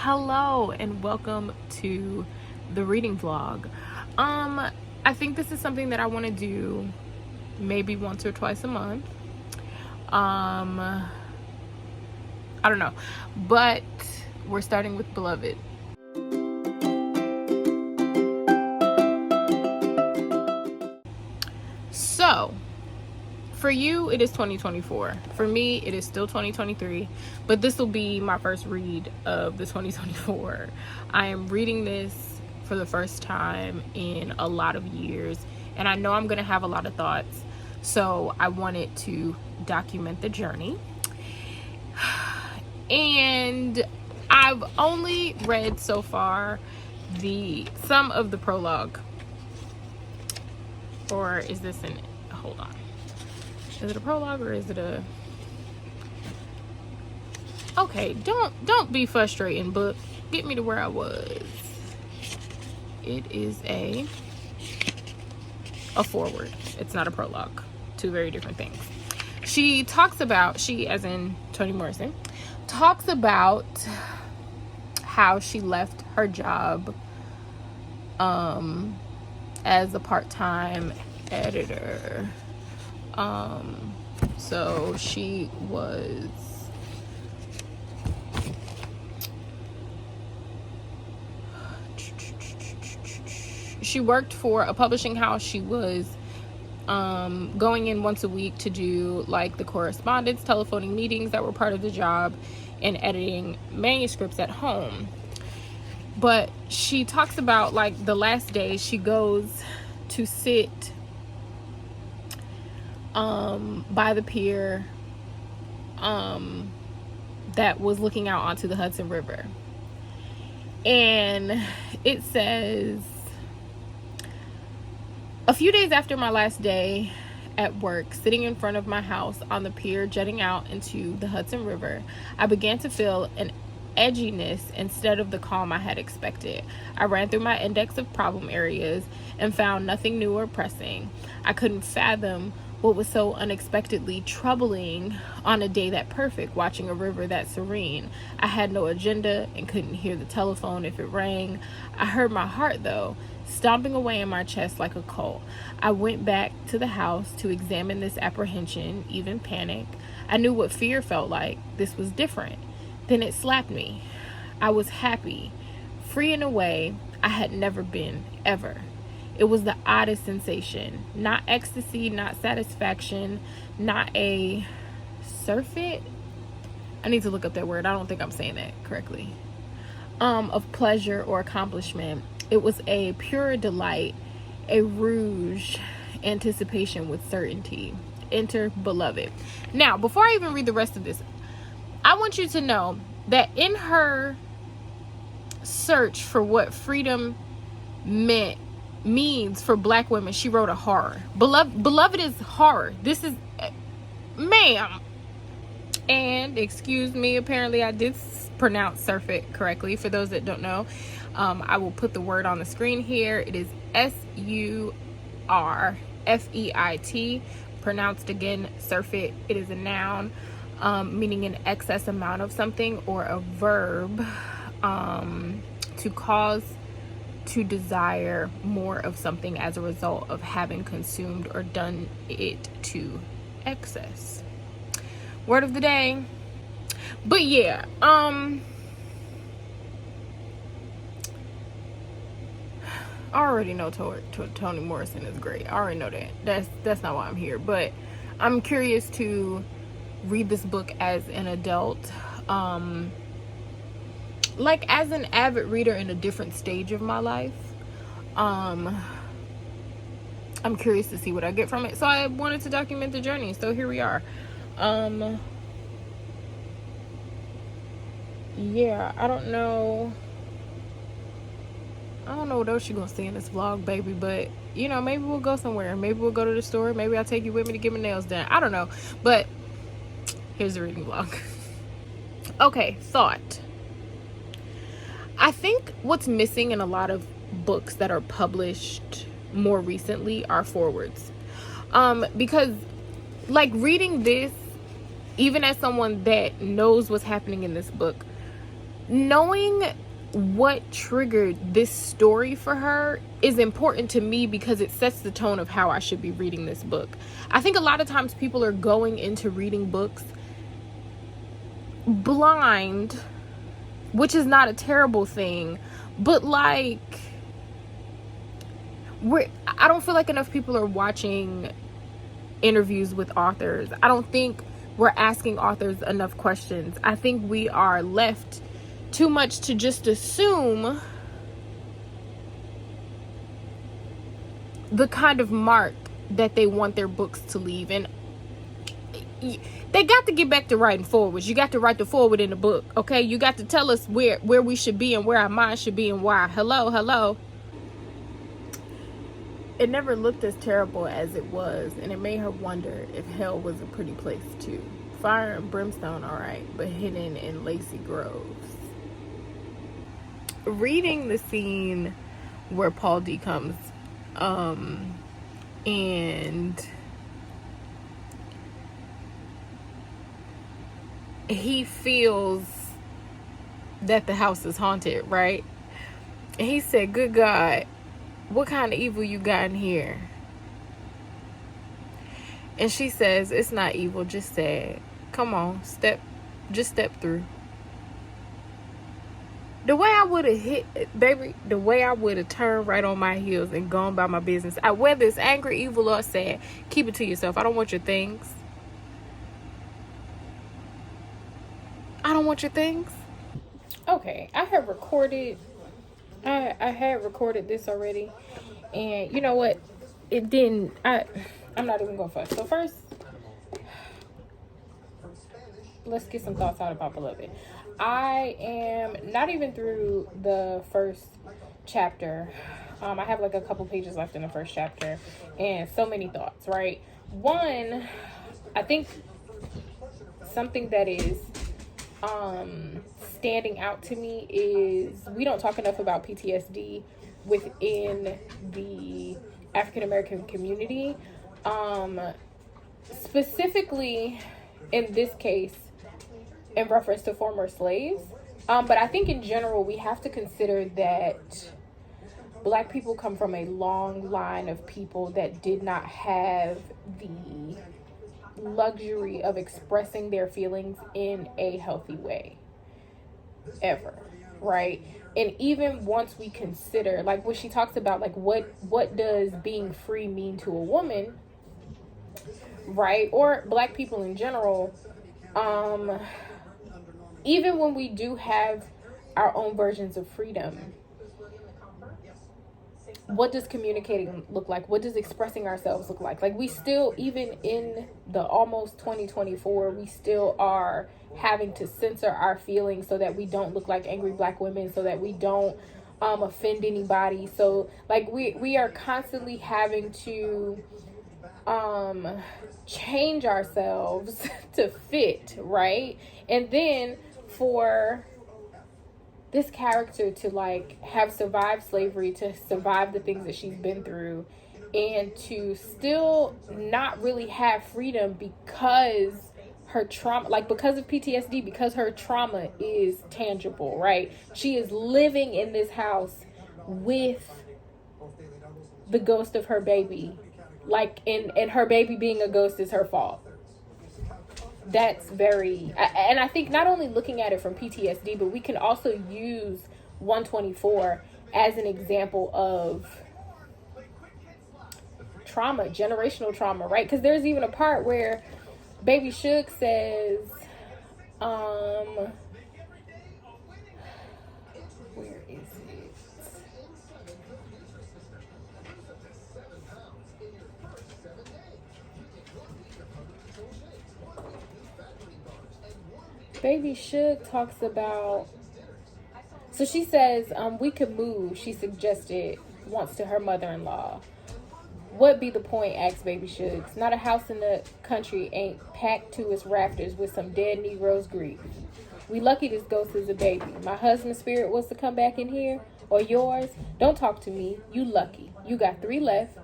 Hello and welcome to the reading vlog. I think this is something that I want to do maybe once or twice a month. I don't know, but we're starting with Beloved. So for you, it is 2024. For me, it is still 2023, but this will be my first read of the 2024. I am reading this for the first time in a lot of years, and I know I'm going to have a lot of thoughts, so I wanted to document the journey. And I've only read so far some of the prologue. Or is this hold on. Is it a prologue or is it a... Okay, don't be frustrating, book. Get me to where I was. It is a foreword. It's not a prologue. Two very different things. She as in Toni Morrison, talks about how she left her job as a part-time editor. So she worked for a publishing house. She was going in once a week to do like the correspondence, telephoning meetings that were part of the job, and editing manuscripts at home. But she talks about like the last day she goes to sit by the pier that was looking out onto the Hudson River. And it says, a few days after my last day at work, sitting in front of my house on the pier jutting out into the Hudson River, I began to feel an edginess instead of the calm I had expected. I ran through my index of problem areas and found nothing new or pressing. I couldn't fathom what was so unexpectedly troubling on a day that perfect, watching a river that serene. I had no agenda and couldn't hear the telephone if it rang. I heard my heart, though, stomping away in my chest like a colt. I went back to the house to examine this apprehension, even panic. I knew what fear felt like. This was different. Then it slapped me. I was happy, free in a way I had never been, ever. It was the oddest sensation. Not ecstasy, not satisfaction, not a surfeit. I need to look up that word. I don't think I'm saying that correctly. Of pleasure or accomplishment. It was a pure delight, a rouge anticipation with certainty. Enter Beloved. Now, before I even read the rest of this, I want you to know that in her search for what freedom means for Black women, she wrote a horror. Beloved is horror. This is, ma'am. And excuse me, apparently I did pronounce surfeit correctly. For those that don't know, I will put the word on the screen here. It is surfeit. Pronounced again, surfeit. It is a noun, meaning an excess amount of something, or a verb, to cause to desire more of something as a result of having consumed or done it to excess. Word of the day. But yeah, I already know Toni Morrison is great. I already know that. That's not why I'm here. But I'm curious to read this book as an adult. Like as an avid reader in a different stage of my life. I'm curious to see what I get from it. So I wanted to document the journey. So here we are. Yeah, I don't know what else you're gonna see in this vlog, baby, but you know, maybe we'll go somewhere. Maybe we'll go to the store. Maybe I'll take you with me to get my nails done. I don't know, but here's the reading vlog. Okay, thought. I think what's missing in a lot of books that are published more recently are forewords. Because like reading this, even as someone that knows what's happening in this book, knowing what triggered this story for her is important to me because it sets the tone of how I should be reading this book. I think a lot of times people are going into reading books blind, which is not a terrible thing, but like, I don't feel like enough people are watching interviews with authors. I don't think we're asking authors enough questions. I think we are left too much to just assume the kind of mark that they want their books to leave. And they got to get back to writing forwards. You got to write the forward in the book, okay? You got to tell us where we should be and where our mind should be and why. Hello. It never looked as terrible as it was, and it made her wonder if hell was a pretty place too. Fire and brimstone, all right, but hidden in lacy groves. Reading the scene where Paul D comes, and he feels that the house is haunted, right? And he said, "Good God, what kind of evil you got in here?" And she says, "It's not evil, just sad. Come on, just step through." The way I would have the way I would have turned right on my heels and gone about my business. Whether it's angry, evil, or sad, keep it to yourself. I don't want your things. I don't want your things. Okay, I had recorded this already, and you know what? It didn't. I'm not even going to fuss. So first, let's get some thoughts out about Beloved. I am not even through the first chapter. I have like a couple pages left in the first chapter, and so many thoughts, right? One, I think something that is standing out to me is we don't talk enough about PTSD within the African American community, specifically in this case in reference to former slaves, but I think in general we have to consider that Black people come from a long line of people that did not have the luxury of expressing their feelings in a healthy way ever, right? And even once we consider, like what she talks about, like what does being free mean to a woman, right? Or Black people in general, even when we do have our own versions of freedom, what does communicating look like? What does expressing ourselves look like? Like we still, even in the almost 2024, we still are having to censor our feelings so that we don't look like angry Black women, so that we don't offend anybody. So like we are constantly having to change ourselves to fit, right? And then for this character to like have survived slavery, to survive the things that she's been through, and to still not really have freedom because her trauma, like because of PTSD, because her trauma is tangible, right? She is living in this house with the ghost of her baby, like, and her baby being a ghost is her fault. That's very, and I think not only looking at it from PTSD, but we can also use 124 as an example of trauma, generational trauma, right? Because there's even a part where Baby Suge says, where is it? Baby Suge talks about, so she says, we could move, she suggested once to her mother-in-law. What be the point, asked Baby Suge. Not a house in the country ain't packed to its rafters with some dead Negroes' grief. We lucky this ghost is a baby. My husband's spirit was to come back in here, or yours. Don't talk to me. You lucky. You got 3 left,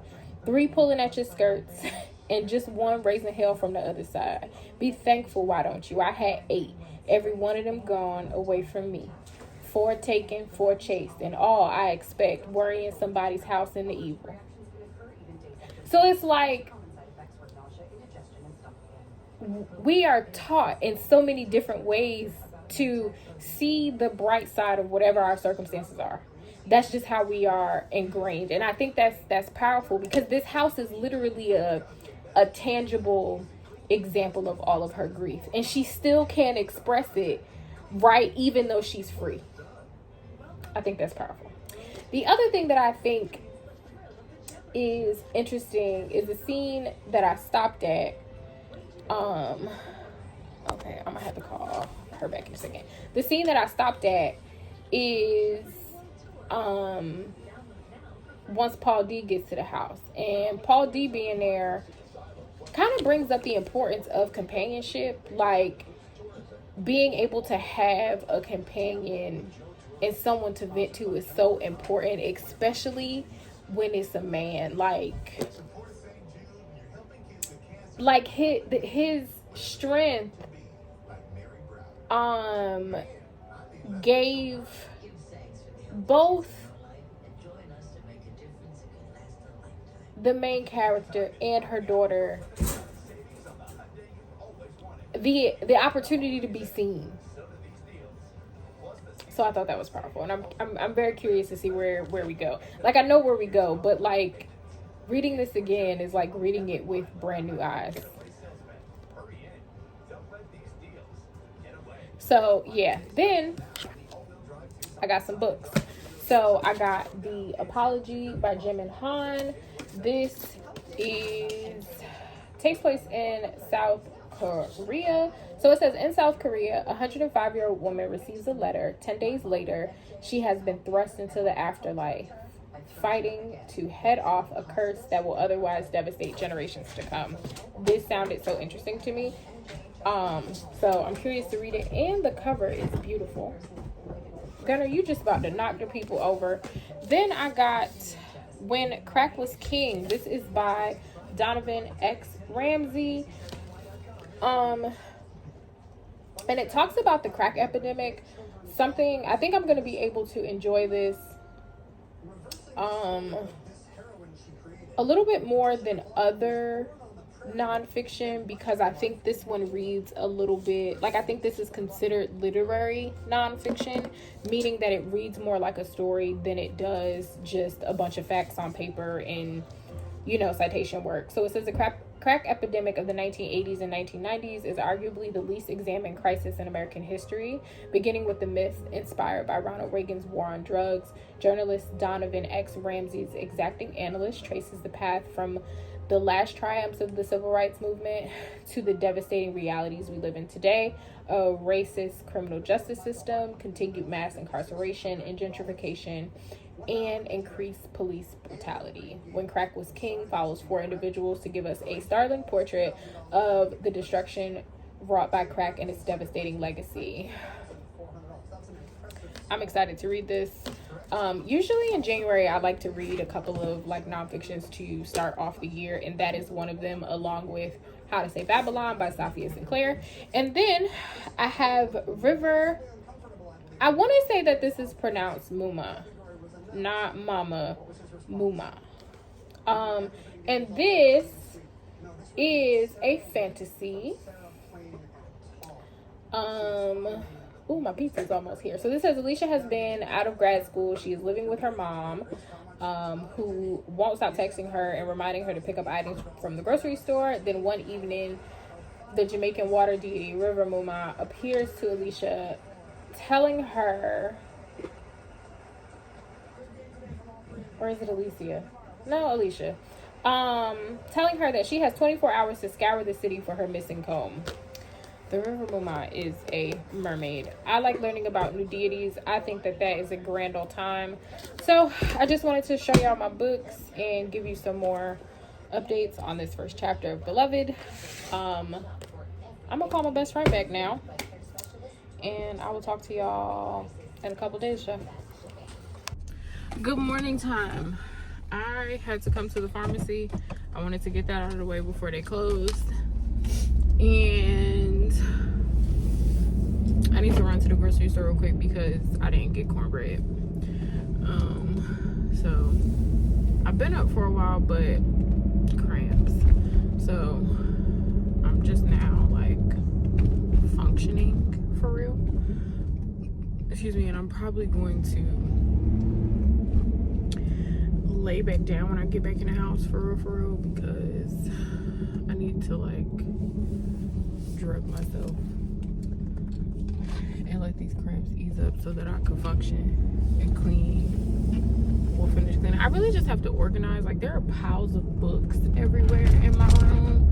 3 pulling at your skirts, and just 1 raising hell from the other side. Be thankful, why don't you? I had 8. Every one of them gone away from me. foretaken, forechased, and all I expect, worrying somebody's house in the evil. So it's like we are taught in so many different ways to see the bright side of whatever our circumstances are. That's just how we are ingrained. And I think that's powerful, because this house is literally a tangible example of all of her grief, and she still can't express it, right, even though she's free. I think that's powerful. The other thing that I think is interesting is the scene that I stopped at. Okay, I'm gonna have to call her back in a second. The scene that I stopped at is once Paul D gets to the house, and Paul D being there kind of brings up the importance of companionship. Like, being able to have a companion and someone to vent to is so important, especially when it's a man. Like his strength gave both the main character and her daughter the opportunity to be seen. So I thought that was powerful, and I'm very curious to see where we go. Like, I know where we go, but like reading this again is like reading it with brand new eyes. So yeah, then I got some books. So I got The Apology by Jimin Han. This takes place in South Korea. So it says, in South Korea, a 105-year-old woman receives a letter. 10 days later, she has been thrust into the afterlife, fighting to head off a curse that will otherwise devastate generations to come. This sounded so interesting to me. So I'm curious to read it, and the cover is beautiful. Gunner, you just about to knock the people over. Then I got When Crack Was King. This is by Donovan X. Ramsey. And it talks about the crack epidemic. Something, I think I'm going to be able to enjoy this a little bit more than other nonfiction, because I think this one reads a little bit like, I think this is considered literary nonfiction, meaning that it reads more like a story than it does just a bunch of facts on paper and, you know, citation work. So it says the crack epidemic of the 1980s and 1990s is arguably the least examined crisis in American history. Beginning with the myth inspired by Ronald Reagan's war on drugs, journalist Donovan X. Ramsey's exacting analyst traces the path from the last triumphs of the civil rights movement to the devastating realities we live in today: a racist criminal justice system, continued mass incarceration and gentrification, and increased police brutality. When Crack Was King follows 4 individuals to give us a startling portrait of the destruction wrought by crack and its devastating legacy. I'm excited to read this. Usually in January, I like to read a couple of like nonfictions to start off the year, and that is one of them, along with How to Save Babylon by Safia Sinclair. And then I have River. I want to say that this is pronounced Muma, not Mama, Muma. And this is a fantasy. Ooh, my pizza's almost here. So this says Alicia has been out of grad school. She is living with her mom, who won't stop texting her and reminding her to pick up items from the grocery store. Then one evening, the Jamaican water deity River Muma appears to Alicia, telling her, or is it Alicia? No, Alicia. Telling her that she has 24 hours to scour the city for her missing comb. The River Muma is a mermaid. I like learning about new deities. I think that is a grand old time. So I just wanted to show y'all my books and give you some more updates on this first chapter of Beloved. I'm gonna call my best friend back now, and I will talk to y'all in a couple days. Good morning time. I had to come to the pharmacy. I wanted to get that out of the way before they closed. And I need to run to the grocery store real quick because I didn't get cornbread. So I've been up for a while, but cramps. So I'm just now like functioning for real. Excuse me, and I'm probably going to lay back down when I get back in the house for real, because I need to like drug myself and let these cramps ease up so that I can function and clean. We'll finish cleaning. I really just have to organize. Like, there are piles of books everywhere in my room,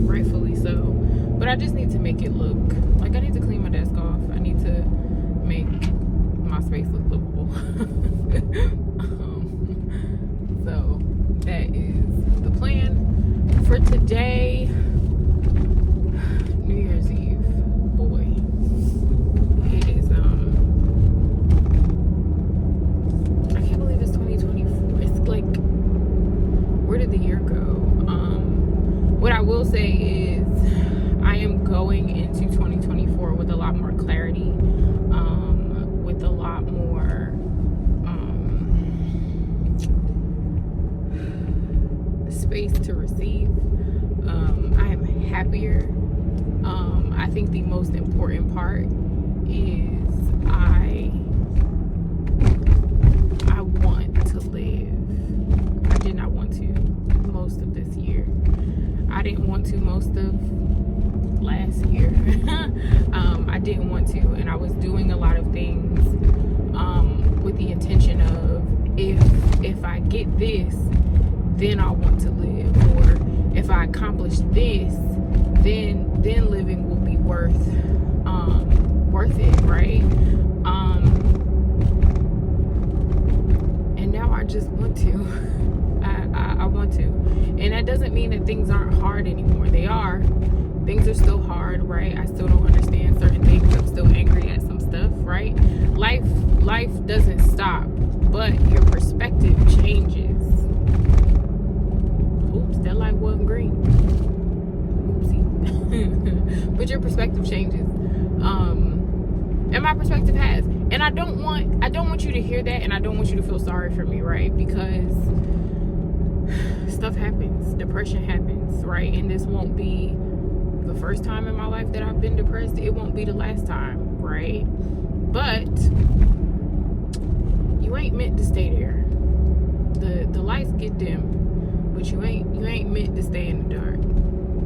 rightfully so, but I just need to make it look like, I need to clean my desk off. I need to make my space look livable. So that is the plan for today. New Year's Eve, boy, it is I can't believe it's 2024. It's like, where did the year go? What I will say is I am going into 2024 with a lot more clarity, with a lot more space to receive. I am happier. I think the most important part is I want to live. I did not want to most of this year. I didn't want to most of last year. I didn't want to, and I was doing a lot of things with the intention of, if I get this, then I want to live, or if I accomplish this, then living will be worth it, right? And now I just want to. I want to, and that doesn't mean that things aren't hard anymore. They are. Things are still hard, right? I still don't understand certain things. I'm still angry at some stuff, right? Life doesn't stop, but your perspective changes. Oops, that light wasn't green. Oopsie. But your perspective changes. And my perspective has. And I don't want you to hear that, and I don't want you to feel sorry for me, right? Because stuff happens. Depression happens, right? And this won't be the first time in my life that I've been depressed. It won't be the last time, right? But you ain't meant to stay there. The lights get dim, but you ain't meant to stay in the dark.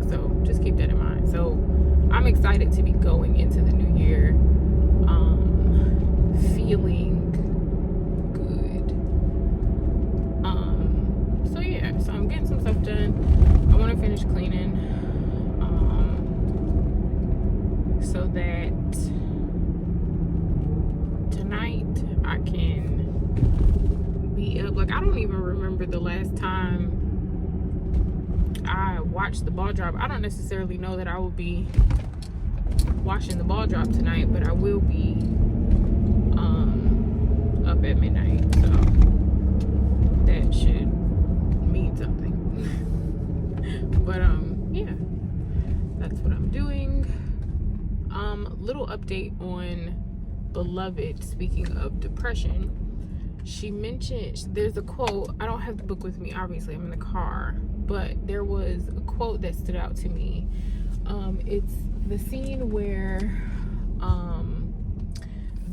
So just keep that in mind. So I'm excited to be going into the new year feeling good. So yeah, so I'm getting some stuff done. I want to finish cleaning so that tonight I can be up. Like, I don't even remember the last time I watched the ball drop. I don't necessarily know that I will be watching the ball drop tonight, but I will be up at midnight, so that should mean something. But yeah, that's what I'm doing. Little update on Beloved. Speaking of depression, she mentioned, there's a quote. I don't have the book with me, obviously, I'm in the car, but there was a quote that stood out to me. It's the scene where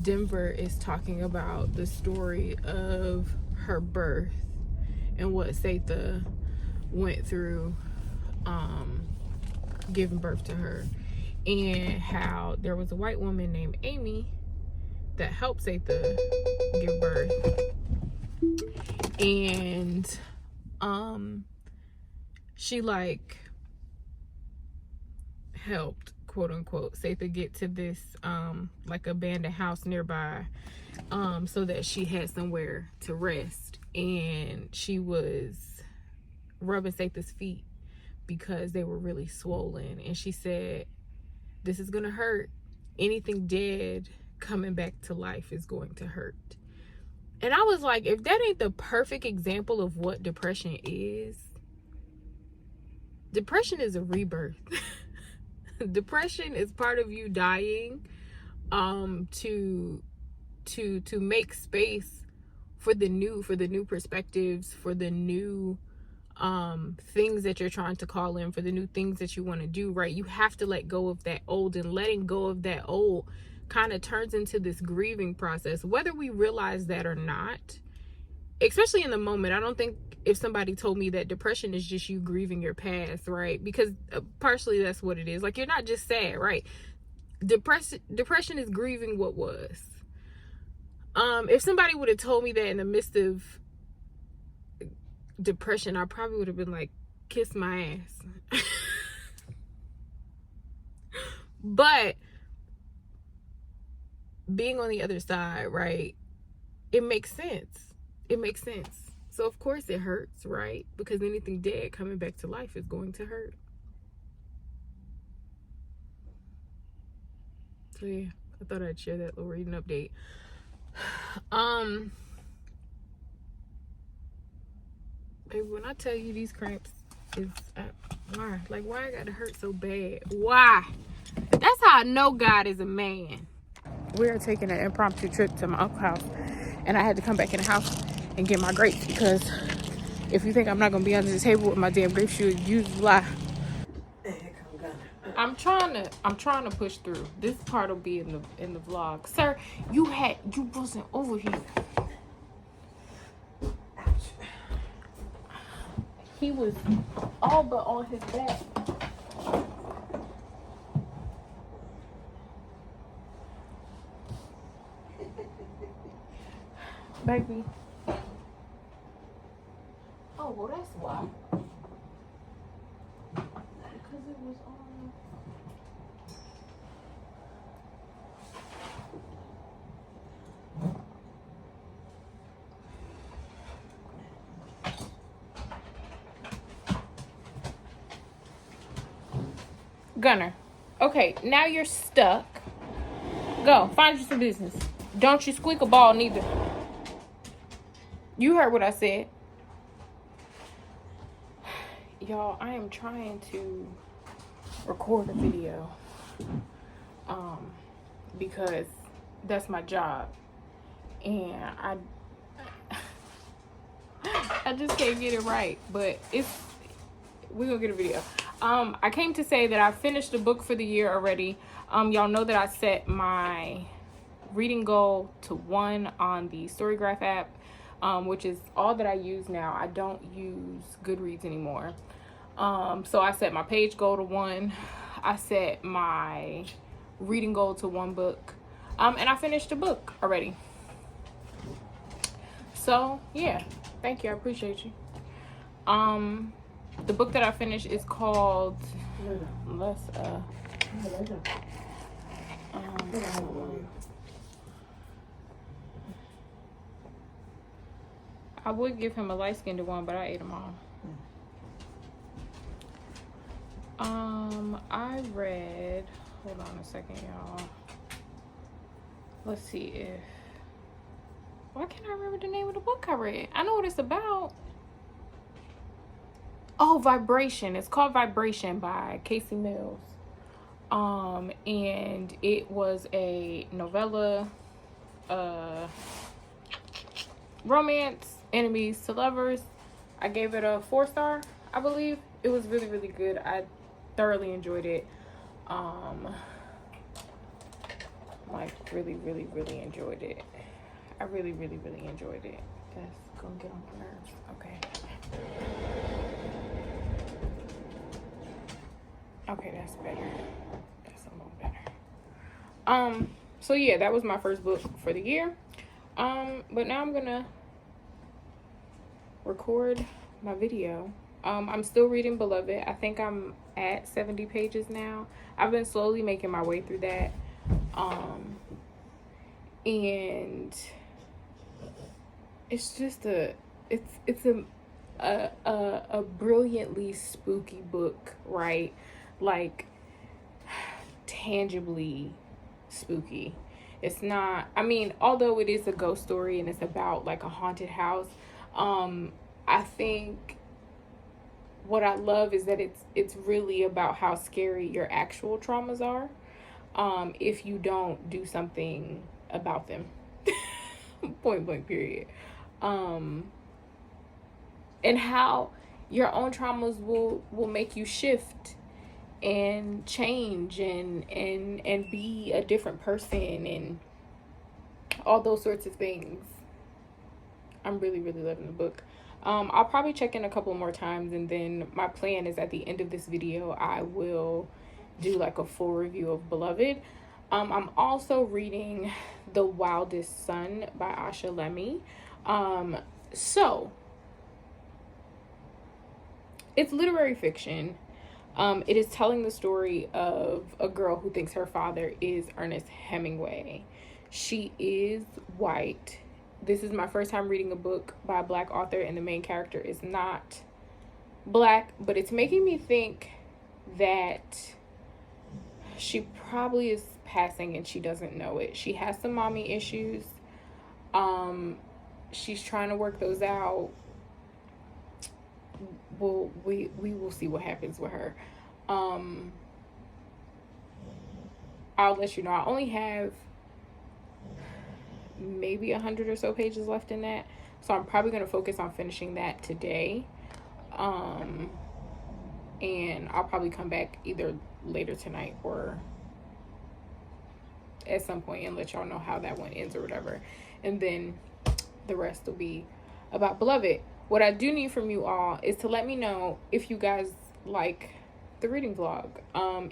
Denver is talking about the story of her birth and what Setha went through giving birth to her, and how there was a white woman named Amy that helped Setha give birth, and she like helped, quote unquote, Setha get to this like abandoned house nearby, so that she had somewhere to rest. And she was rubbing Setha's feet because they were really swollen, and she said, this is gonna hurt. Anything dead coming back to life is going to hurt. And I was like, if that ain't the perfect example of what depression is a rebirth. depression is part of you dying to make space for the new perspectives, for the new things that you're trying to call in, for the new things that you want to do, right? You have to let go of that old, and letting go of that old kind of turns into this grieving process, whether we realize that or not. Especially in the moment. I don't think if somebody told me that depression is just you grieving your past, right? Because partially that's what it is. Like, you're not just sad, right? Depression is grieving what was. If somebody would have told me that in the midst of depression, I probably would have been like, kiss my ass. But being on the other side, right, it makes sense. It makes sense. So of course it hurts, right? Because anything dead coming back to life is going to hurt. So yeah, I thought I'd share that little reading update. Baby, when I tell you these cramps is why? Like, why I gotta hurt so bad? Why? That's how I know God is a man. We are taking an impromptu trip to my uncle's house, and I had to come back in the house and get my grapes, because if you think I'm not gonna be under the table with my damn grapes, you lie. I'm trying to push through. This part will be in the vlog. Sir, you wasn't over here. He was all but on his back. Baby. Oh, well, that's why. Because it was on. Gunner. Okay, now you're stuck. Go, find you some business. Don't you squeak a ball neither. You heard what I said. Y'all, I am trying to record a video. Because that's my job. And I just can't get it right. But we're gonna get a video. I came to say that I finished the book for the year already. Y'all know that I set my reading goal to 1 on the Storygraph app, which is all that I use now. I don't use Goodreads anymore. So I set my page goal to 1. I set my reading goal to 1 book. And I finished the book already. So yeah, thank you. I appreciate you. The book that I finished is called I would give him a light-skinned one, but I ate them all. I read, hold on a second, y'all. Let's see if, why can't I remember the name of the book I read? I know what it's about. Oh, Vibration. It's called Vibration by Casey Mills. And it was a novella, romance, enemies to lovers. I gave it a 4-star, I believe. It was really, really good. I thoroughly enjoyed it. Like, really, really, really enjoyed it. I really, really, really enjoyed it. That's gonna get on my nerves. Okay. Okay, that's better. That's a little better. So yeah, that was my first book for the year. But now I'm gonna record my video. I'm still reading Beloved. I think I'm at 70 pages now. I've been slowly making my way through that. And it's just a brilliantly spooky book, right? Like, tangibly spooky. It's not, I mean, although it is a ghost story and it's about like a haunted house, I think what I love is that it's really about how scary your actual traumas are, if you don't do something about them. Point blank period. And how your own traumas will make you shift and change and be a different person and all those sorts of things. I'm really, really loving the book. I'll probably check in a couple more times, and then my plan is at the end of this video I will do like a full review of Beloved. I'm also reading The Wildest Son by Asha Lemme. So it's literary fiction. It is telling the story of a girl who thinks her father is Ernest Hemingway. She is white. This is my first time reading a book by a Black author, and the main character is not Black, but it's making me think that she probably is passing and she doesn't know it. She has some mommy issues. She's trying to work those out. Well, we will see what happens with her. I'll let you know. I only have maybe 100 or so pages left in that, so I'm probably going to focus on finishing that today. And I'll probably come back either later tonight or at some point and let y'all know how that one ends or whatever, and then the rest will be about Beloved. What I do need from you all is to let me know if you guys like the reading vlog.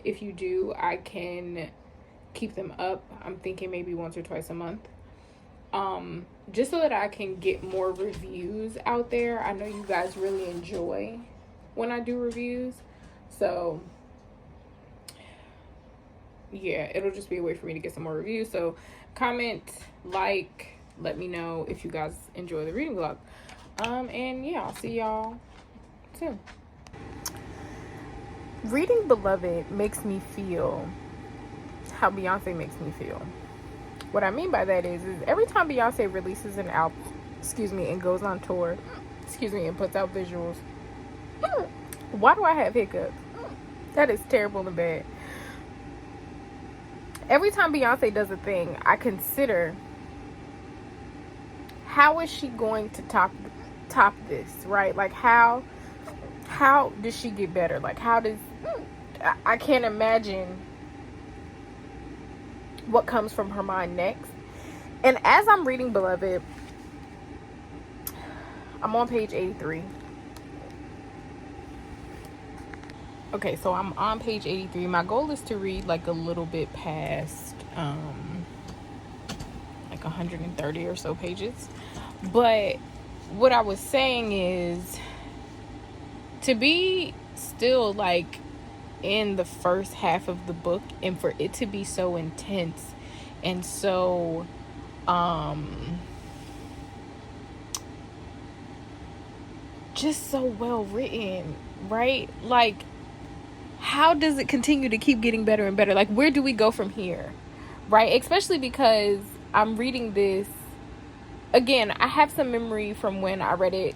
If you do, I can keep them up. I'm thinking maybe once or twice a month, just so that I can get more reviews out there. I know you guys really enjoy when I do reviews, so yeah, it'll just be a way for me to get some more reviews. So comment, like, let me know if you guys enjoy the reading vlog. And yeah, I'll see y'all soon. Reading Beloved makes me feel how Beyonce makes me feel. What I mean by that is every time Beyonce releases an album, and goes on tour, and puts out visuals, why do I have hiccups? That is terrible and bad. Every time Beyonce does a thing, I consider, how is she going to top this, right? Like, how does she get better? Like, I can't imagine what comes from her mind next. And as I'm reading Beloved, I'm on page 83. Okay, so I'm on page 83. My goal is to read like a little bit past like 130 or so pages. But what I was saying is, to be still like in the first half of the book and for it to be so intense and so just so well written, right? Like, how does it continue to keep getting better and better? Like, where do we go from here, right? Especially because I'm reading this again. I have some memory from when I read it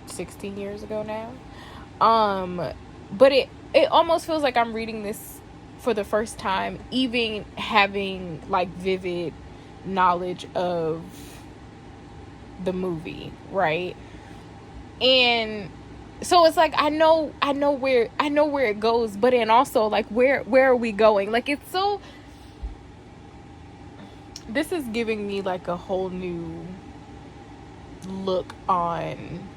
16 years ago now, but it almost feels like I'm reading this for the first time, even having like vivid knowledge of the movie, right? And so it's like I know where it goes, but then also like where are we going? Like, it's so, this is giving me like a whole new look on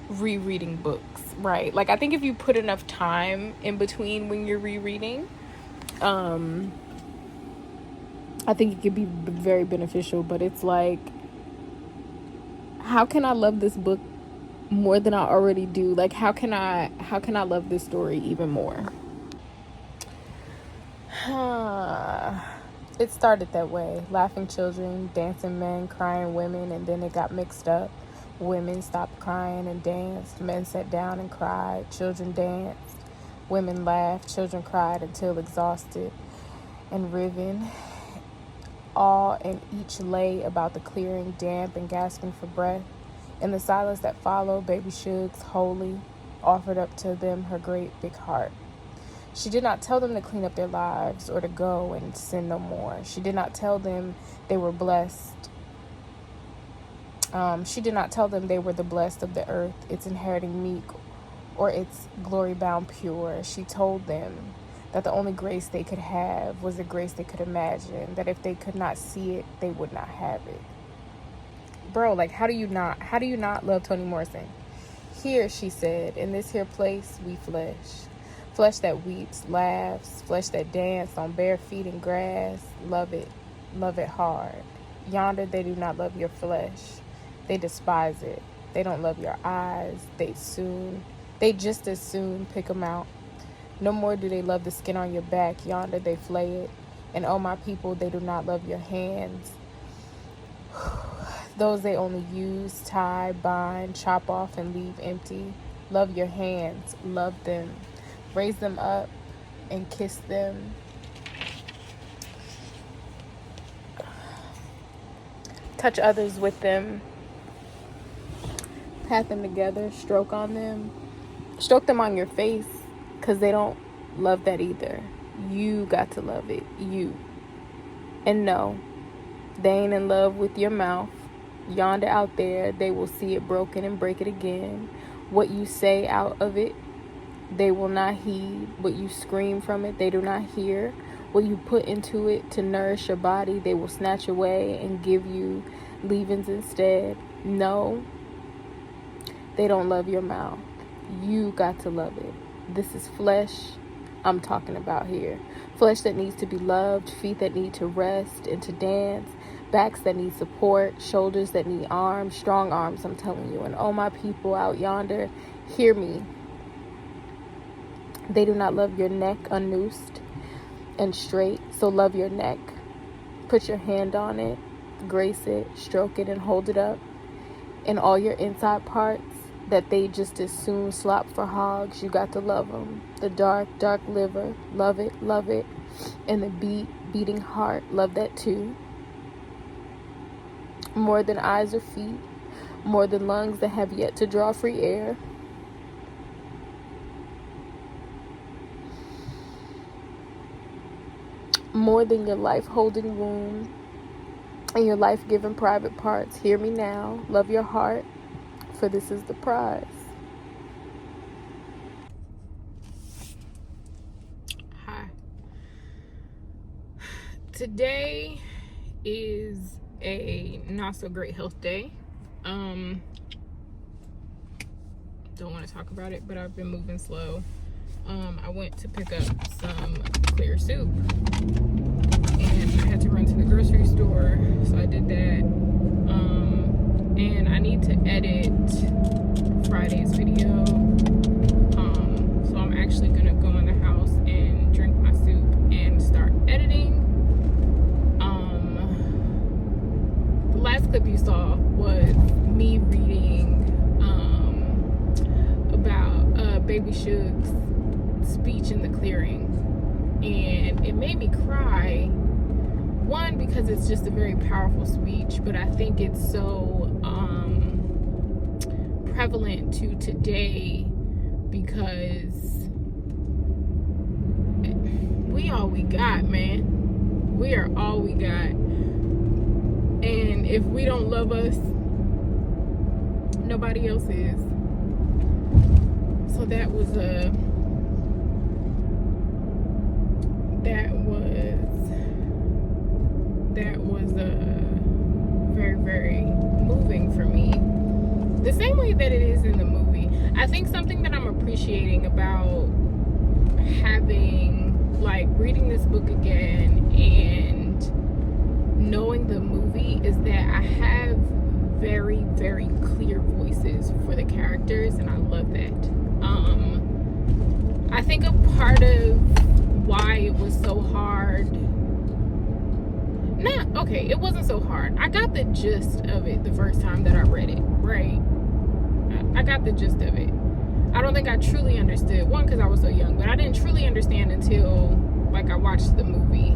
rereading books, right? Like, I think if you put enough time in between when you're rereading, I think it could be very beneficial. But it's like, how can I love this book more than I already do? Like, how can I love this story even more? It started that way. Laughing children, dancing men, crying women, and then it got mixed up. Women stopped crying and danced. Men sat down and cried. Children danced. Women laughed. Children cried until exhausted and riven. All and each lay about the clearing, damp and gasping for breath. In the silence that followed, Baby Suggs wholly offered up to them her great big heart. She did not tell them to clean up their lives or to go and sin no more. She did not tell them they were blessed. She did not tell them they were the blessed of the earth, its inheriting meek, or its glory-bound pure. She told them that the only grace they could have was the grace they could imagine, that if they could not see it, they would not have it. Bro, like, how do you not love Toni Morrison? Here, she said, in this here place, we flesh that weeps, laughs, flesh that dance on bare feet and grass. Love it hard. Yonder, they do not love your flesh. They despise it. They don't love your eyes. They just as soon pick them out. No more do they love the skin on your back. Yonder, they flay it. And oh, my people, they do not love your hands. Those they only use, tie, bind, chop off, and leave empty. Love your hands. Love them. Raise them up and kiss them. Touch others with them. Pat them together. Stroke on them. Stroke them on your face, because they don't love that either. You got to love it. You. And no, they ain't in love with your mouth. Yonder out there, they will see it broken and break it again. What you say out of it, they will not heed. What you scream from it, they do not hear. What you put into it to nourish your body, they will snatch away and give you leavings instead. No, they don't love your mouth. You got to love it. This is flesh I'm talking about here. Flesh that needs to be loved, feet that need to rest and to dance, backs that need support, shoulders that need arms, strong arms, I'm telling you. And oh, my people out yonder, hear me. They do not love your neck unnoosed and straight, so love your neck. Put your hand on it, grace it, stroke it, and hold it up. And all your inside parts that they just as soon slop for hogs, you got to love them. The dark, dark liver, love it. And the beating heart, love that too. More than eyes or feet, more than lungs that have yet to draw free air. More than your life-holding womb and your life-giving private parts. Hear me now. Love your heart, for this is the prize. Hi. Today is a not so great health day. Don't want to talk about it, but I've been moving slow. I went to pick up some clear soup and I had to run to the grocery store, so I did that. And I need to edit Friday's video. So I'm actually gonna go in the house and drink my soup and start editing. The last clip you saw was me reading about Baby Suggs' speech in the clearing, and it made me cry. One, because it's just a very powerful speech, but I think it's so prevalent to today, because we all we got, man. We are all we got, and if we don't love us, nobody else is. So that was very, very moving for me. The same way that it is in the movie. I think something that I'm appreciating about having, like, reading this book again and knowing the movie is that I have very, very clear voices for the characters, and I love that. I think a part of why it was so hard, it wasn't so hard. I got the gist of it the first time that I read it, right? I got the gist of it. I don't think I truly understood, one, because I was so young, but I didn't truly understand until, like, I watched the movie.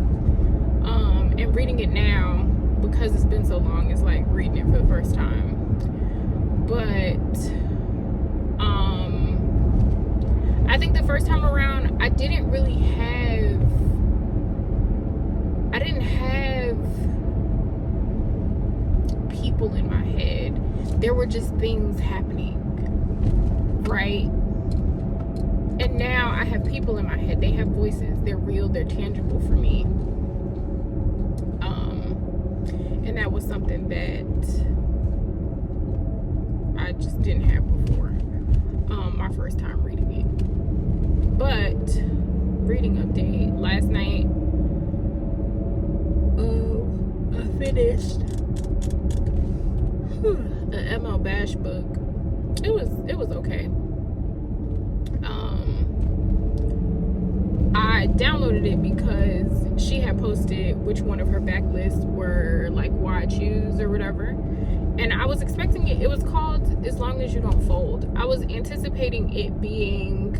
And reading it now, because it's been so long, it's like reading it for the first time. But I think the first time around I didn't have people in my head. There were just things happening, right? And now I have people in my head. They have voices. They're real. They're tangible for me. And that was something that I just didn't have before. My first time reading it. But reading update. Last night, I finished an ML Bash book. It was okay. I downloaded it because she had posted which one of her backlists were like why choose or whatever, and I was expecting it. It was called As Long As You Don't Fold. I was anticipating it being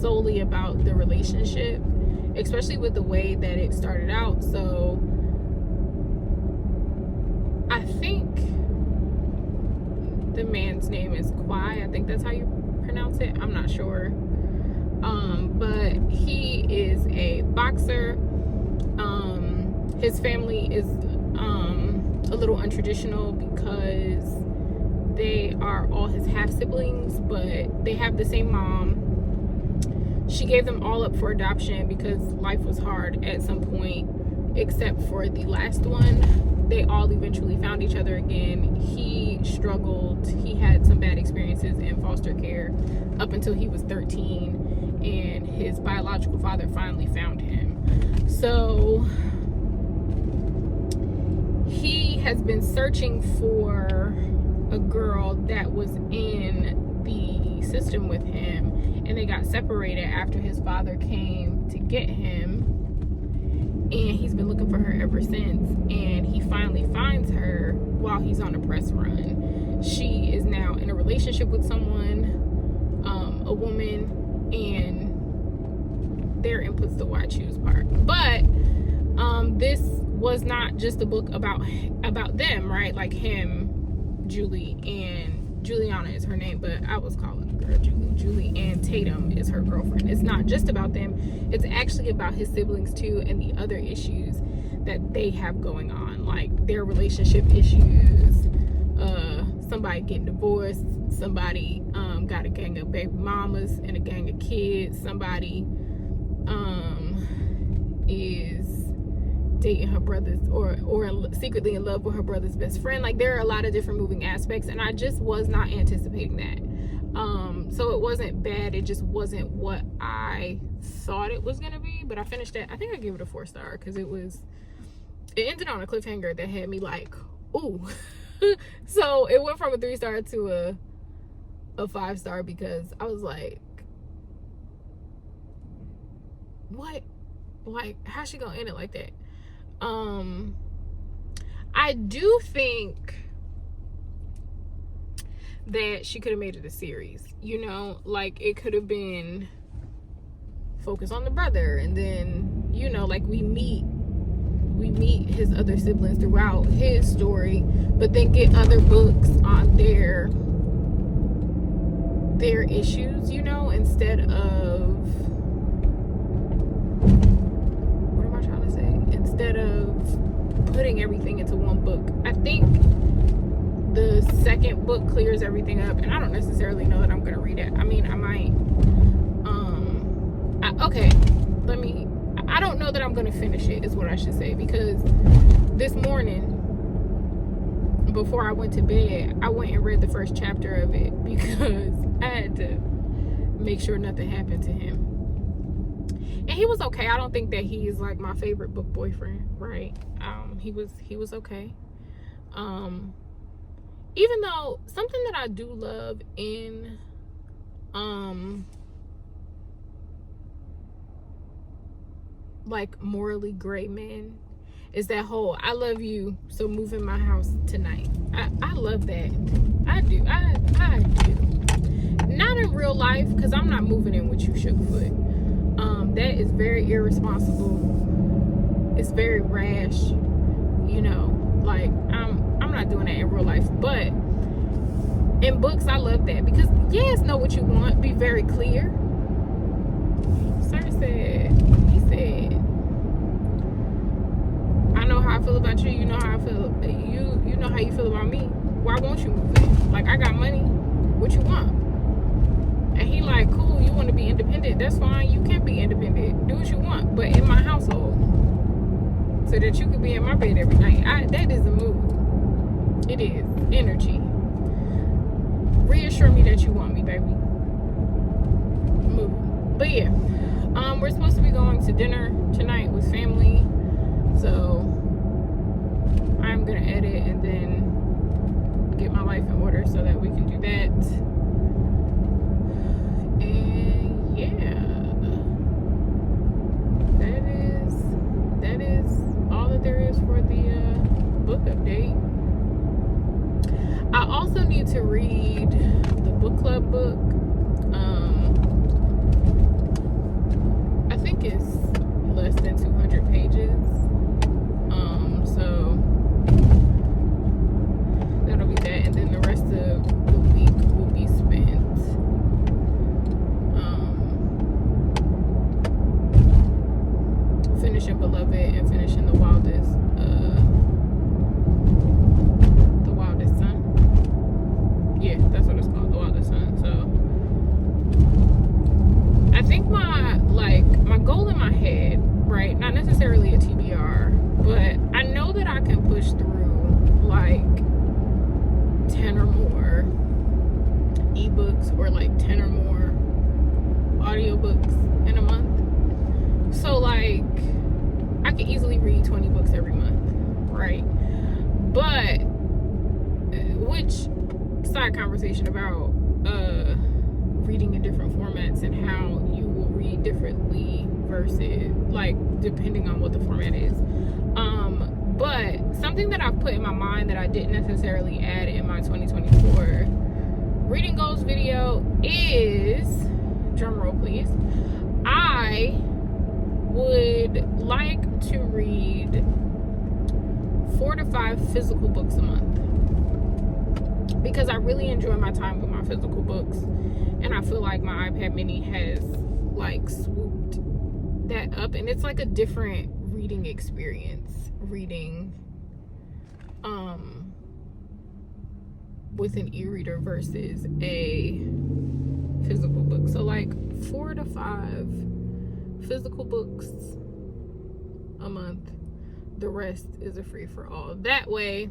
solely about the relationship, especially with the way that it started out. So I think the man's name is Kwai. I think that's how you pronounce it. I'm not sure. But he is a boxer. His family is a little untraditional because they are all his half siblings, but they have the same mom. She gave them all up for adoption because life was hard at some point, except for the last one. They all eventually found each other again. He struggled. He had some bad experiences in foster care up until he was 13, and his biological father finally found him. So he has been searching for a girl that was in the system with him, and they got separated after his father came to get him. And he's been looking for her ever since, and he finally finds her while he's on a press run. She is now in a relationship with someone, a woman, and their inputs the why choose part. But this was not just a book about them, right? Like him, Julie, and Juliana is her name, but I was calling her Julie, and Tatum is her girlfriend. It's not just about them. It's actually about his siblings too, and the other issues that they have going on, like their relationship issues, somebody getting divorced, somebody got a gang of baby mamas and a gang of kids, somebody is dating her brother's or secretly in love with her brother's best friend. Like, there are a lot of different moving aspects, and I just was not anticipating that. So it wasn't bad, it just wasn't what I thought it was gonna be. But I finished it. I think I gave it a 4-star because it ended on a cliffhanger that had me like, ooh. So it went from a 3-star to a 5-star because I was like, what? Like, how's she gonna end it like that? I do think that she could have made it a series, you know, like it could have been focus on the brother, and then, you know, like we meet his other siblings throughout his story, but then get other books on their issues, you know, instead of, what am I trying to say? Instead of putting everything into one book. I think the second book clears everything up, and I don't necessarily know that I'm gonna read it. I mean, I might. I don't know that I'm gonna finish it, is what I should say, because this morning before I went to bed, I went and read the first chapter of it because I had to make sure nothing happened to him. And he was okay. I don't think that he is like my favorite book boyfriend, right? He was okay. Even though something that I do love in like morally gray men is that whole I love you, so move in my house tonight. I love that. I do. I do. Not in real life, because I'm not moving in with you, Sugarfoot. That is very irresponsible. It's very rash. You know, like I'm not doing that in real life. But In books, I love that because yes, know what you want, be very clear. Sir said, he said, I know how I feel about you, you know how I feel, you know how you feel about me. Why won't you move in? Like, I got money, what you want? And he like, cool, you want to be independent, that's fine, you can be independent, do what you want, but in my household, so that you can be in my bed every night. That is a move. It is energy. Reassure me that you want me, baby. Move. But yeah, we're supposed to be going to dinner tonight with family, so I'm gonna edit and then get my life in order so that we can do that. And yeah, that is all that there is for the book update. I also need to read the book club book. I think it's less than 200 pages. So that'll be that, and then the rest of the week will be spent finishing Beloved and finishing The Wildest Son. Yeah, that's what it's called, The Wildest Son. So I think my goal in my head, right, not necessarily a TBR, but I know that I can push through like 10 or more ebooks or like 10 or more audiobooks in a month. So like I can easily read 20 books every month, right? But which side conversation about reading in different formats and how you will read differently versus like depending on what the format is. But something that I've put in my mind that I didn't necessarily add in my 2024 reading goals video is, drum roll please, I would like to read 4 to 5 physical books a month, because I really enjoy my time with my physical books, and I feel like my iPad mini has like swooped that up, and it's like a different reading experience reading with an e-reader versus a physical book. So like 4 to 5 physical books a month, the rest is a free for all. That way,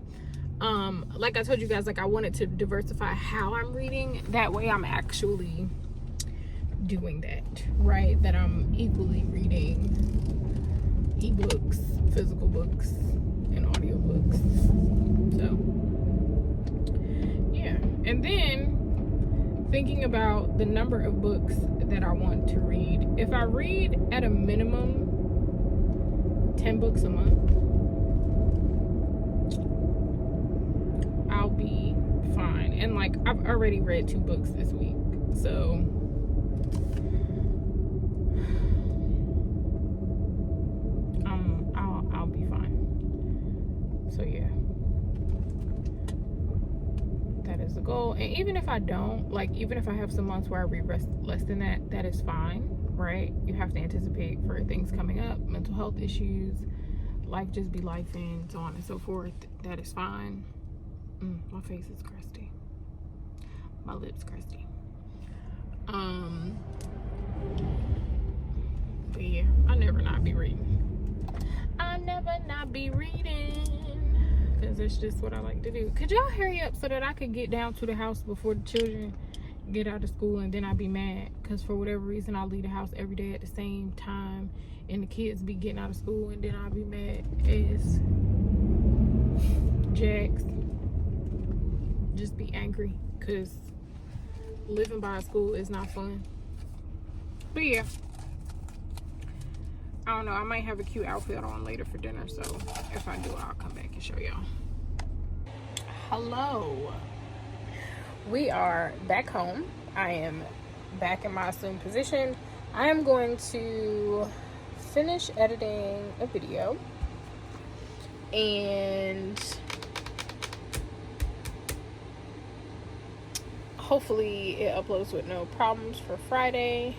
like I told you guys, like I wanted to diversify how I'm reading, that way I'm actually doing that, right? That I'm equally reading ebooks, physical books, and audiobooks. So yeah, and then thinking about the number of books that I want to read. If I read at a minimum 10 books a month, I'll be fine. And like I've already read 2 books this week, so I'll be fine. So yeah, that is the goal. And even if I don't, like even if I have some months where I read less than that, that is fine, right? You have to anticipate for things coming up, mental health issues, life just be life, and so on and so forth. That is fine. My face is crusty, my lips crusty. But yeah, I never not be reading, because it's just what I like to do. Could y'all hurry up so that I could get down to the house before the children get out of school, and then I'll be mad because for whatever reason I leave the house every day at the same time and the kids be getting out of school, and then I'll be mad as Jax. Just be angry because living by a school is not fun. But yeah, I don't know, I might have a cute outfit on later for dinner, so if I do, I'll come back and show y'all. Hello, we are back home. I am back in my assumed position. I am going to finish editing a video, and hopefully it uploads with no problems for Friday.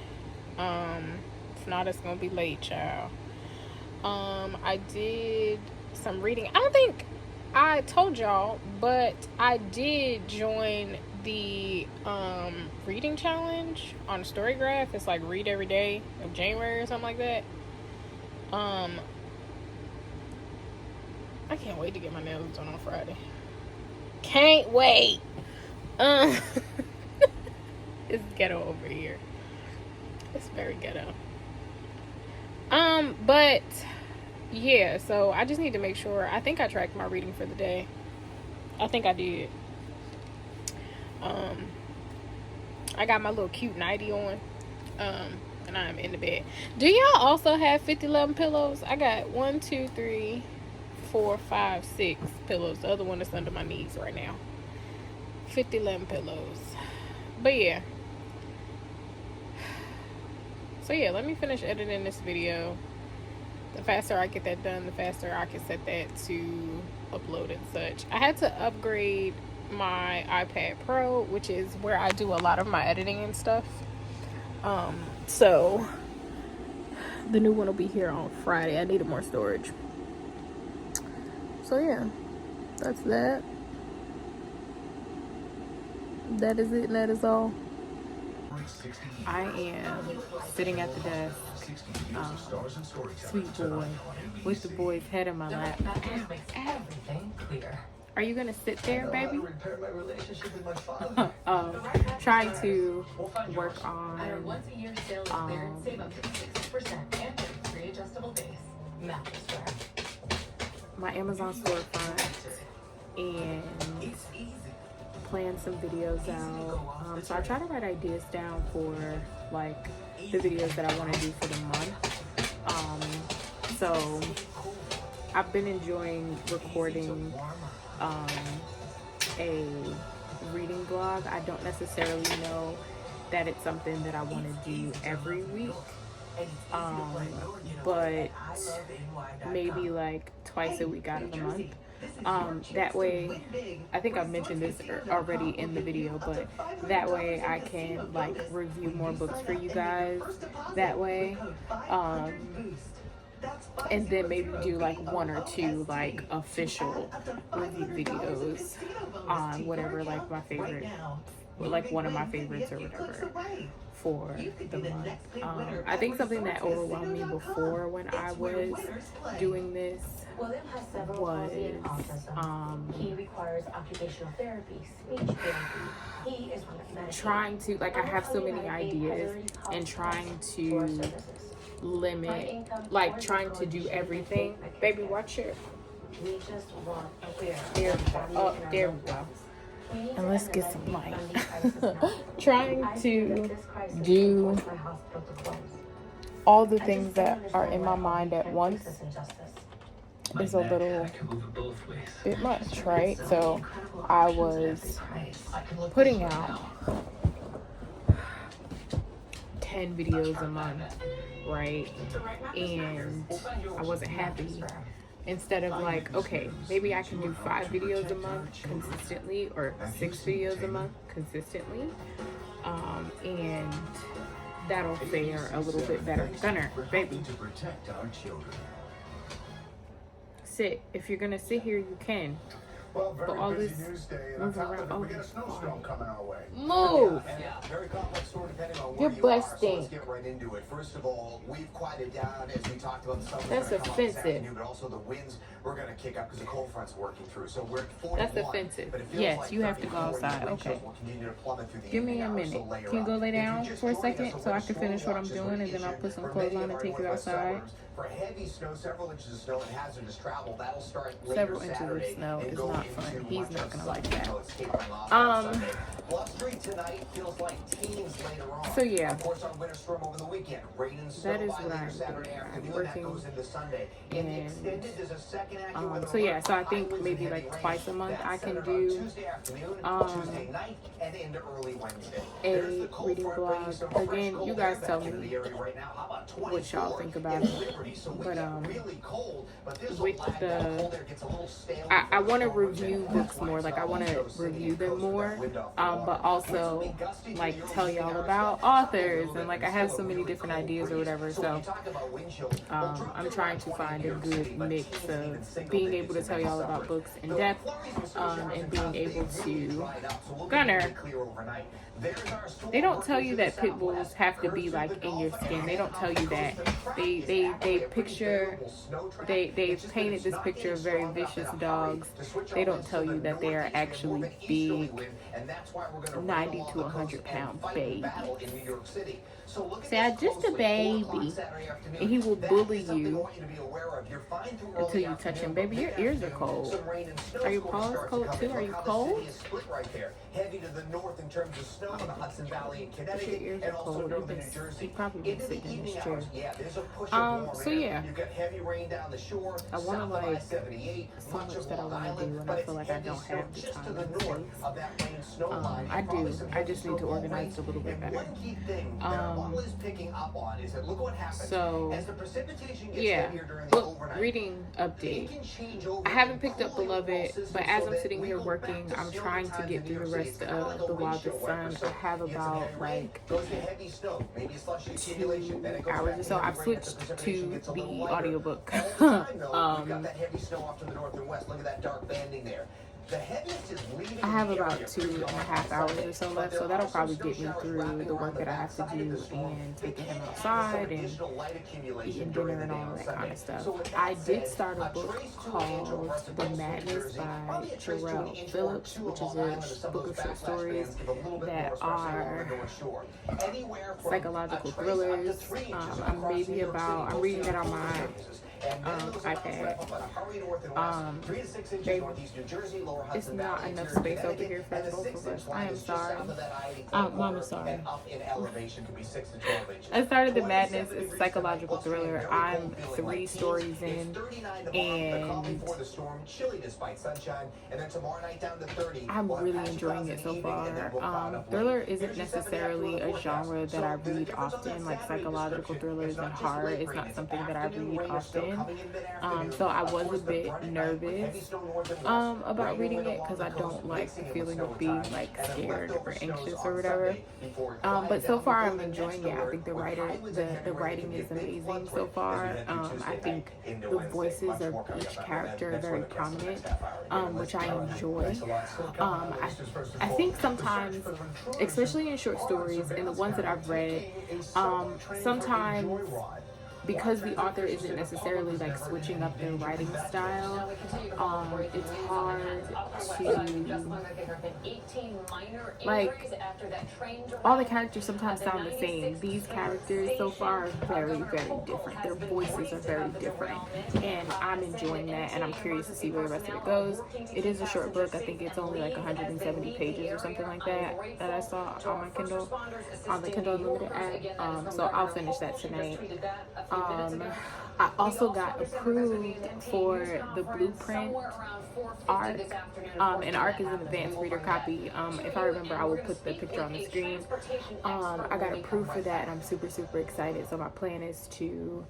If not, it's gonna be late, child. I did some reading. I don't think I told y'all, but I did join the reading challenge on Storygraph. It's like read every day of January or something like that. I can't wait to get my nails done on Friday. Can't wait. It's ghetto over here. It's very ghetto. But yeah, so I just need to make sure. I think I tracked my reading for the day. I think I did. I got my little cute nightie on. And I'm in the bed. Do y'all also have 50-11 pillows? I got 1, 2, 3, 4, 5, 6 pillows. The other one is under my knees right now. 50-11 pillows. But yeah. So yeah, let me finish editing this video. The faster I get that done, the faster I can set that to upload and such. I had to upgrade my iPad Pro, which is where I do a lot of my editing and stuff. So the new one will be here on Friday. I needed more storage. So yeah, that's that. That is it, and that is all. I am sitting at the desk, sweet boy, with the boy's head in my lap. Are you gonna sit there, baby? Trying to work on my Amazon storefront and plan some videos out. So I try to write ideas down for like the videos that I want to do for the month. So I've been enjoying recording a reading blog. I don't necessarily know that it's something that I want to do every week, but maybe like twice a week out of the month. That way, I think I've mentioned this already in the video, but that way I can like review more books for you guys that way. And then maybe do like 1 or 2 like official review videos on whatever, like my favorite, like one of my favorites or whatever for the month. I think something that overwhelmed me before when I was doing this was he requires occupational therapy, speech therapy. He is trying to, like, I have so many ideas and trying to limit, like trying to do everything. Baby, watch it. We just want There we go. And let's get some light. Trying to do all the things that are in my mind at once is a little bit much, right? So I was putting out 10 videos a month, right? And I wasn't happy. Instead of like, okay, maybe I can do 5 videos a month consistently, or 6 videos a month consistently, and that'll fare a little bit better. Gunner, baby, sit. If you're gonna sit here, you can. Well, But all this news day, and moving on top around, of oh, it, we got a snowstorm coming our way. move. Very complex story depending on Your where you butt are. So let's stink. get right into it. First of all, we've quieted down as we talked about the summer. That's offensive. But also the winds we're going to kick up because the cold front's working through. So we're at 41. That's offensive. But it feels Yes, like you have to go 34. outside. Wind Okay. chills will continue to plummet through the Give me evening a hours, minute. so layer Can you go up. lay If you're down just for a joining us, second a so I winter can storm finish what I'm watch is doing, and then I'll issued put some for clothes many on of and our take you northwest outside? suburbs. For heavy snow, several inches of snow and hazardous travel, that'll start later Several inches of Saturday snow and is go not into fun. much He's of not gonna like Sunday that. until it's tapering off on Sunday. Blustery tonight, feels like teens later on. So yeah. Of course, our winter storm over the weekend. Rain and snow That is by what later I'm Saturday doing. I'm afternoon. working, that goes into Sunday. In the and, extended, there's a second AccuWeather so yeah, alert so I for think highways maybe and like heavy twice a rain. month That's I can centered on do Tuesday afternoon, Tuesday night, and into early Wednesday. There's the a cold reading front blog. bringing some fresh Again, cold you air guys back tell into me the area right now. How about what y'all 24 think about in it. Liberty? So we But get really cold, but this with will lag the, cold air gets a little stale. I want to review books more. Like I want to review them more. but also like tell y'all about authors, and like I have so many different ideas or whatever. So I'm trying to find a good mix of being able to tell y'all about books in depth, and being able to Gunner. They don't tell you that pit bulls have to be like in your skin. They don't tell you that. They painted this picture of very vicious dogs. They don't tell you that they are actually big 90 to 100 pound babies. Say, just a baby, and he will bully you until you touch him. Baby, your ears are cold. Are your paws cold too? Are you cold? Heavy to the north in terms of snow in the Hudson Valley and Connecticut, your ears are cold. You've probably been sitting in this chair. Yeah, there's a push of warm so yeah, you got heavy rain down the shore. I want to like so much that I want to do, and I feel like I don't have the time and space. I do. I just need to organize it a little bit better. So yeah, book reading update. I haven't picked up Beloved, but as I'm sitting here working, I'm trying to get through the rest of The Wildest Son. I have about like 2 hours or so. I've switched to the audiobook. I have about 2.5 hours or so left, so that'll probably get me through the work that I have to do and taking him outside and eating dinner and all that kind of stuff. I did start a book called The Madness by Jarrell Phillips, which is a book of short stories that are psychological thrillers. I'm reading it on my iPad. It's not enough space over here for both of us. I am sorry. Mama's sorry. I started The Madness. It's a psychological thriller. I'm 3 stories in, and I'm really enjoying it so far. Thriller isn't necessarily a genre that I read often, like psychological thrillers and horror is not something that I read often. So I was a bit nervous about reading it because I don't like the feeling of being like scared or anxious or whatever. But so far I'm enjoying it. I think the writing is amazing so far. I think the voices of each character are very prominent, which I enjoy. I think sometimes, especially in short stories and the ones that I've read, sometimes because the author isn't necessarily like switching up their writing style, it's hard to like, all the characters sometimes sound the same. These characters so far are very, very different. Their voices are very different, and I'm enjoying that, and I'm curious to see where the rest of it goes. It is a short book. I think it's only like 170 pages or something like that I saw on my Kindle, on the Kindle Unlimited app. So I'll finish that tonight. I also got approved for the Blueprint ARC, and ARC is an advanced reader copy. If I remember, I will put the picture on the screen. I got approved for that, and I'm super, super excited. So my plan is to,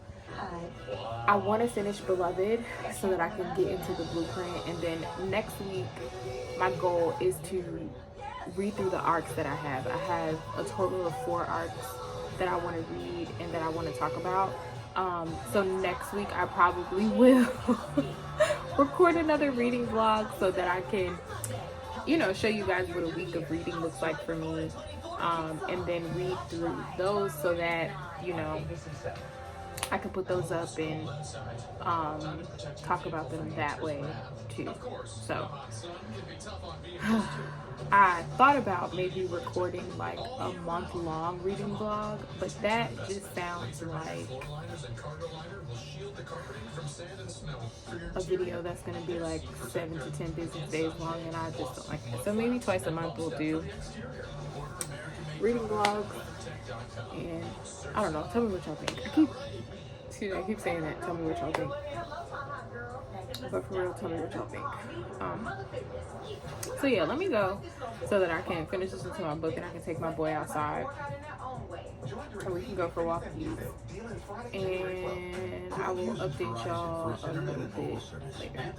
I want to finish Beloved so that I can get into the Blueprint, and then next week, my goal is to read through the arcs that I have. I have a total of 4 arcs that I want to read and that I want to talk about. So next week I probably will record another reading vlog so that I can, show you guys what a week of reading looks like for me, and then read through those so that, I can put those up and talk about them that way too. So I thought about maybe recording like a month-long reading vlog, but that just sounds like a video that's going to be like 7 to 10 business days long, and I just don't like that. So maybe twice a month we'll do reading vlogs, and I don't know, tell me what y'all think. I keep saying that, tell me what y'all think. But for real, tell me what y'all think. So yeah, let me go so that I can finish listening to my book and I can take my boy outside and we can go for walkies. And I will update y'all a little bit later.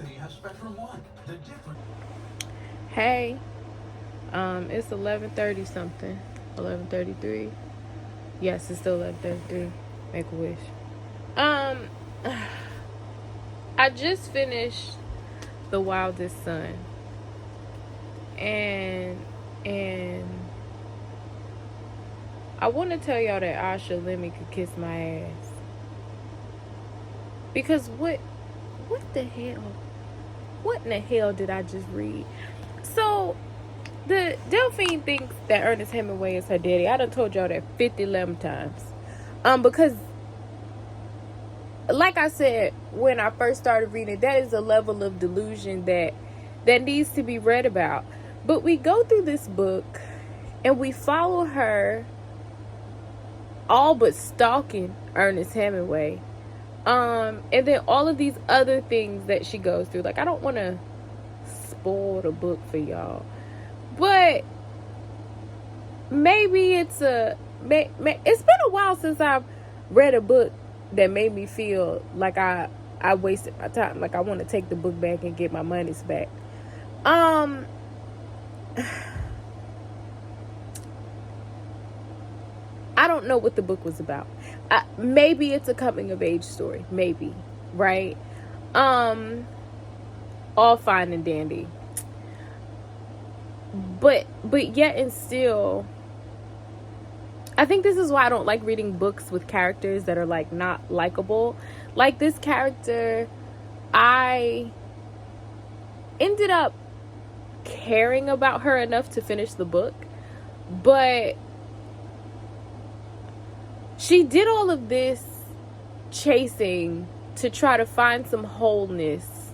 Hey, It's 11:30 something. 11:33. Yes, it's still 11:33. Make a wish. I just finished The Wildest Son. And I want to tell y'all that Asha Lemmy could kiss my ass. Because what the hell? What in the hell did I just read? So, the Delphine thinks that Ernest Hemingway is her daddy. I done told y'all that 50 times. Because, like I said, when I first started reading, that is a level of delusion that needs to be read about. But we go through this book, and we follow her all but stalking Ernest Hemingway. And then all of these other things that she goes through. Like, I don't want to spoil the book for y'all, but maybe it's been a while since I've read a book that made me feel like I wasted my time. Like, I want to take the book back and get my monies back. I don't know what the book was about. Maybe it's a coming of age story. Maybe, right? All fine and dandy. But yet and still, I think this is why I don't like reading books with characters that are like not likable. Like this character, I ended up caring about her enough to finish the book, but she did all of this chasing to try to find some wholeness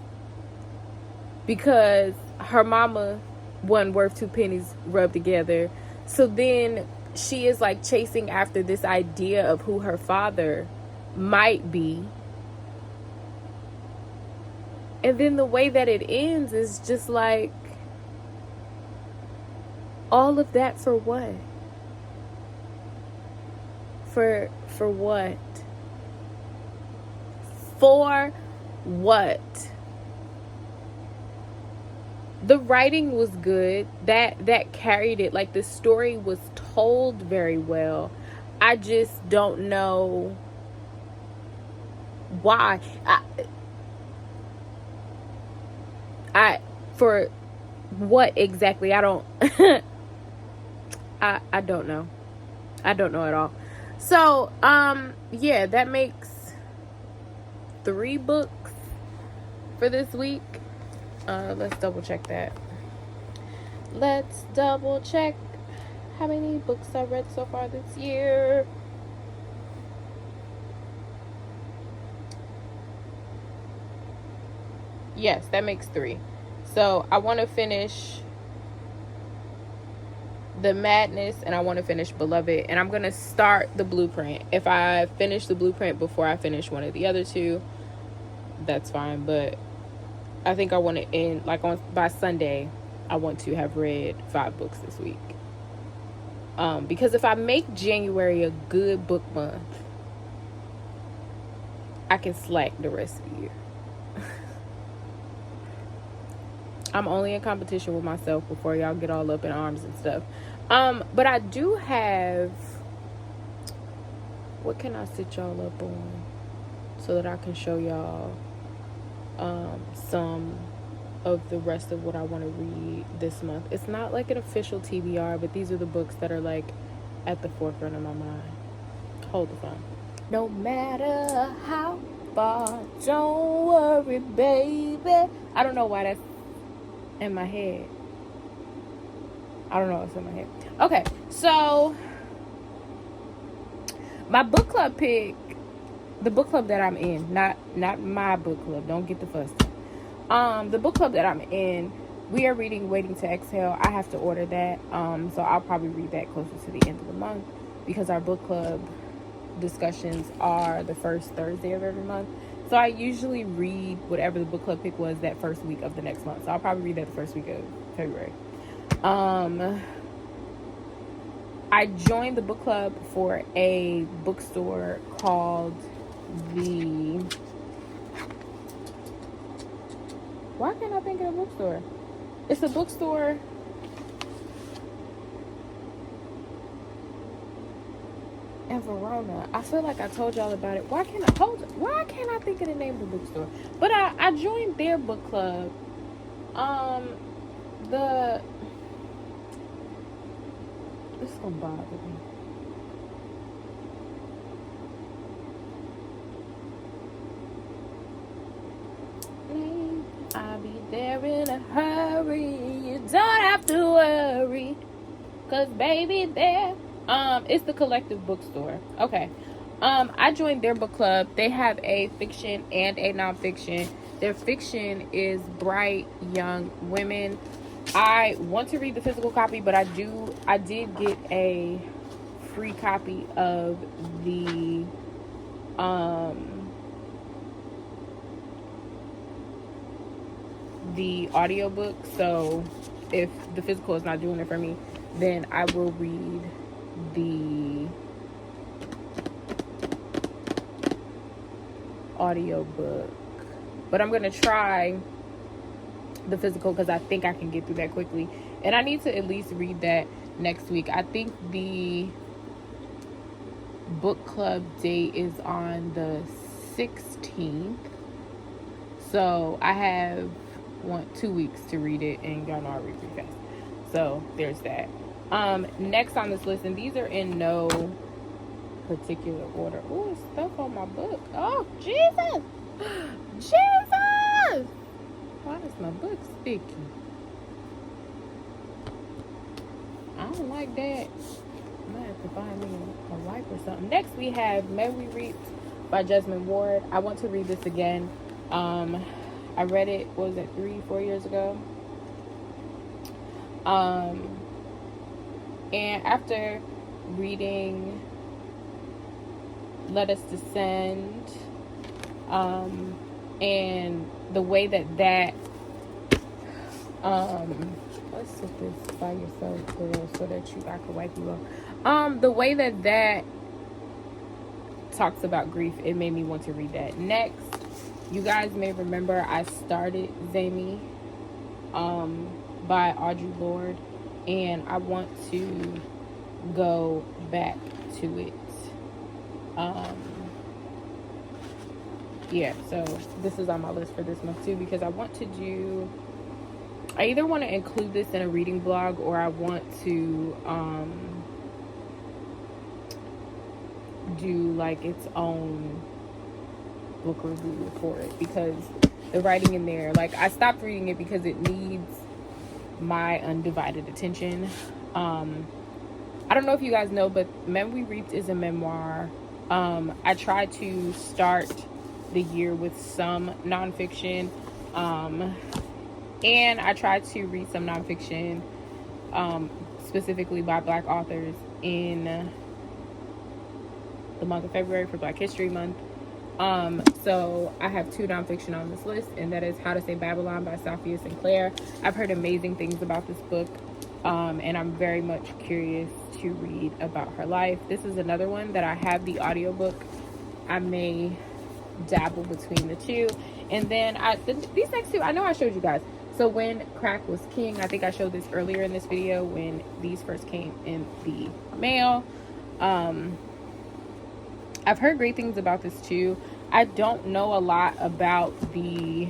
because her mama wasn't worth two pennies rubbed together. So then she is like chasing after this idea of who her father might be. And then the way that it ends is just like, all of that for what? For what? For what? The writing was good. That carried it. Like, the story was told very well. I just don't know why. I for what exactly? I don't I don't know. I don't know at all. So, yeah, that makes 3 books for this week. Let's double check that. Let's double check how many books I read so far this year. Yes, that makes 3. So I want to finish The Madness and I want to finish Beloved, and I'm going to start The Blueprint. If I finish The Blueprint before I finish one of the other 2, that's fine, but I think I want to end like by Sunday. I want to have read 5 books this week. Because if I make January a good book month, I can slack the rest of the year. I'm only in competition with myself before y'all get all up in arms and stuff. But I do have, what can I sit y'all up on so that I can show y'all some of the rest of what I want to read this month. It's not like an official TBR, but these are the books that are like at the forefront of my mind. Hold the phone. No matter how far, don't worry, baby. I don't know why that's in my head. I don't know what's in my head. Okay, so my book club pick, the book club that I'm in, not my book club, don't get the fuss. The book club that I'm in, we are reading Waiting to Exhale. I have to order that, so I'll probably read that closer to the end of the month, because our book club discussions are the first Thursday of every month. So I usually read whatever the book club pick was that first week of the next month. So I'll probably read that the first week of February. I joined the book club for a bookstore called the... Why can't I think of a bookstore? It's a bookstore and Verona. I feel like I told y'all about it. Why can't I think of the name of the bookstore? But I joined their book club. It's gonna bother me. I'll be there in a hurry. You don't have to worry, 'cause baby there. It's the Collective Bookstore. Okay. I joined their book club. They have a fiction and a nonfiction. Their fiction is Bright Young Women. I want to read the physical copy, but I did get a free copy of the audiobook. So if the physical is not doing it for me, then I will read the audiobook. But I'm gonna try the physical because I think I can get through that quickly, and I need to at least read that next week. I think the book club date is on the 16th, so I have 2 weeks to read it, and y'all know I read pretty fast, so there's that. Next on this list, and these are in no particular order. Oh, stuff on my book. Oh, Jesus! Jesus! Why is my book sticky? I don't like that. I might have to find me a wipe or something. Next, we have Memory Reaped by Jesmyn Ward. I want to read this again. I read it, what was it, 3-4 years ago? And after reading Let Us Descend, and the way that let's sit this by yourself, girl, so that I can wipe you off. The way that talks about grief, it made me want to read that. Next, you guys may remember I started Zamie by Audre Lorde, and I want to go back to it. Yeah, so this is on my list for this month too, because I either want to include this in a reading blog, or I want to do like its own book review for it, because the writing in there, like, I stopped reading it because it needs my undivided attention. I don't know if you guys know, but Memory Reaped is a memoir. I try to start the year with some nonfiction, and I try to read some nonfiction, specifically by Black authors, in the month of February for Black History Month. So I have 2 nonfiction on this list, and that is How to Say Babylon by Safia Sinclair. I've heard amazing things about this book, and I'm very much curious to read about her life. This is another one that I have the audiobook. I may dabble between the two. And then these next 2, I know I showed you guys. So When Crack Was King, I think I showed this earlier in this video when these first came in the mail. I've heard great things about this too. I don't know a lot about the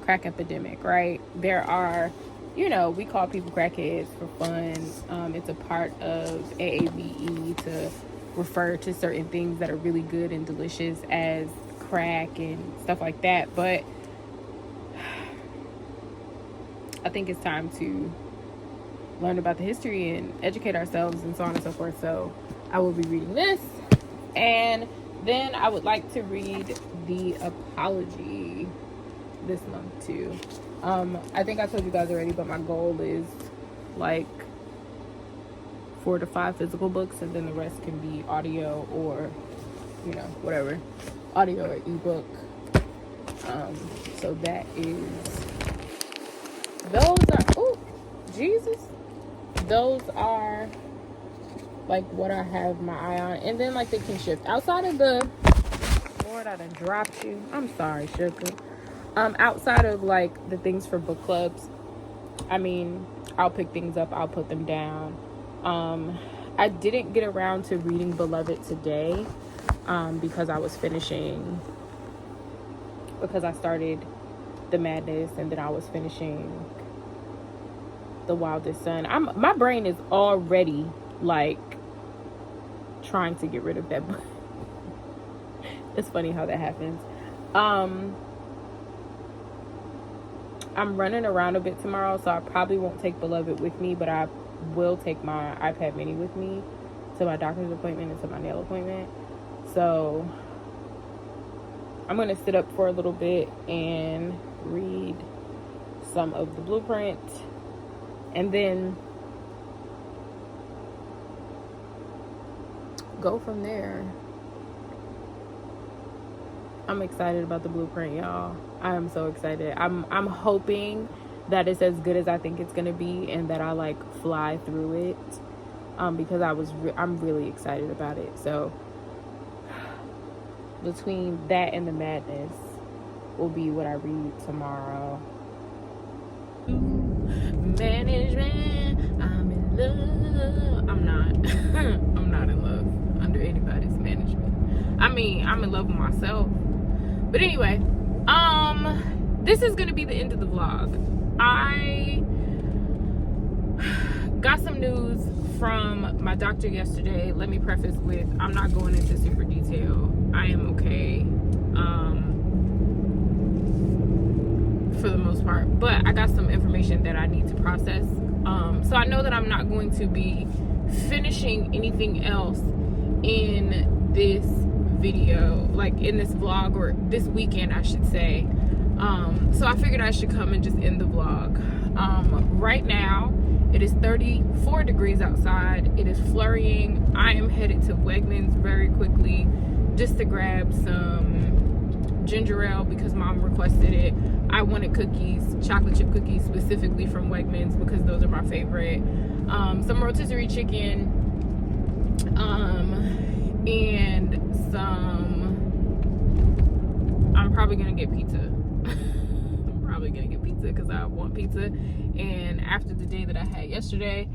crack epidemic, right? There are, we call people crackheads for fun. It's a part of AAVE to refer to certain things that are really good and delicious as crack and stuff like that. But I think it's time to learn about the history and educate ourselves and so on and so forth. So I will be reading this. And then I would like to read The Apology this month too. I think I told you guys already, but my goal is like 4 to 5 physical books, and then the rest can be audio or whatever, audio or ebook. So that is, those are like what I have my eye on. And then like they can shift outside of the, Lord, I done dropped you, I'm sorry, sugar. Outside of like the things for book clubs, I mean, I'll pick things up, I'll put them down. I didn't get around to reading Beloved today because I started The Madness, and then I was finishing The Wildest Son. My brain is already like trying to get rid of that book. It's funny how that happens. I'm running around a bit tomorrow, so I probably won't take Beloved with me, but I will take my iPad mini with me to my doctor's appointment and to my nail appointment. So I'm going to sit up for a little bit and read some of the Blueprint, and then go from there. I'm excited about the Blueprint, y'all. I am so excited. I'm hoping that it's as good as I think it's gonna be, and that I like fly through it, because I'm really excited about it. So between that and The Madness will be what I read tomorrow. Management, I'm in love. I'm not. I'm not in love under anybody's management. I mean, I'm in love with myself. But anyway, this is gonna be the end of the vlog. I got some news from my doctor yesterday. Let me preface with, I'm not going into super detail. I am okay, for the most part, but I got some information that I need to process. So I know that I'm not going to be finishing anything else in this video, like in this vlog, or this weekend I should say. So I figured I should come and just end the vlog. Right now it is 34 degrees outside. It is flurrying. I am headed to Wegmans very quickly just to grab some ginger ale because mom requested it. I wanted cookies, chocolate chip cookies specifically from Wegmans because those are my favorite. Some rotisserie chicken, and some, I'm probably gonna get pizza. I'm probably gonna get pizza because I want pizza, and after the day that I had yesterday,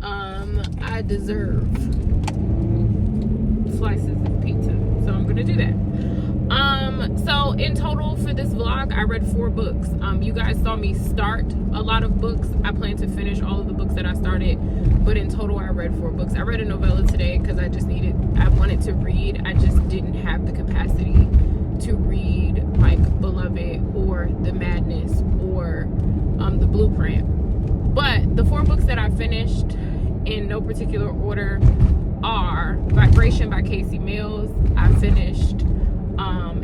I deserve slices of pizza, so I'm gonna do that. So in total for this vlog, I read 4 books. You guys saw me start a lot of books. I plan to finish all of the books that I started, but in total I read 4 books. I read a novella today because I wanted to read. I just didn't have the capacity to read like Beloved or The Madness or The Blueprint. But the 4 books that I finished in no particular order are Vibration by Casey Mills. I finished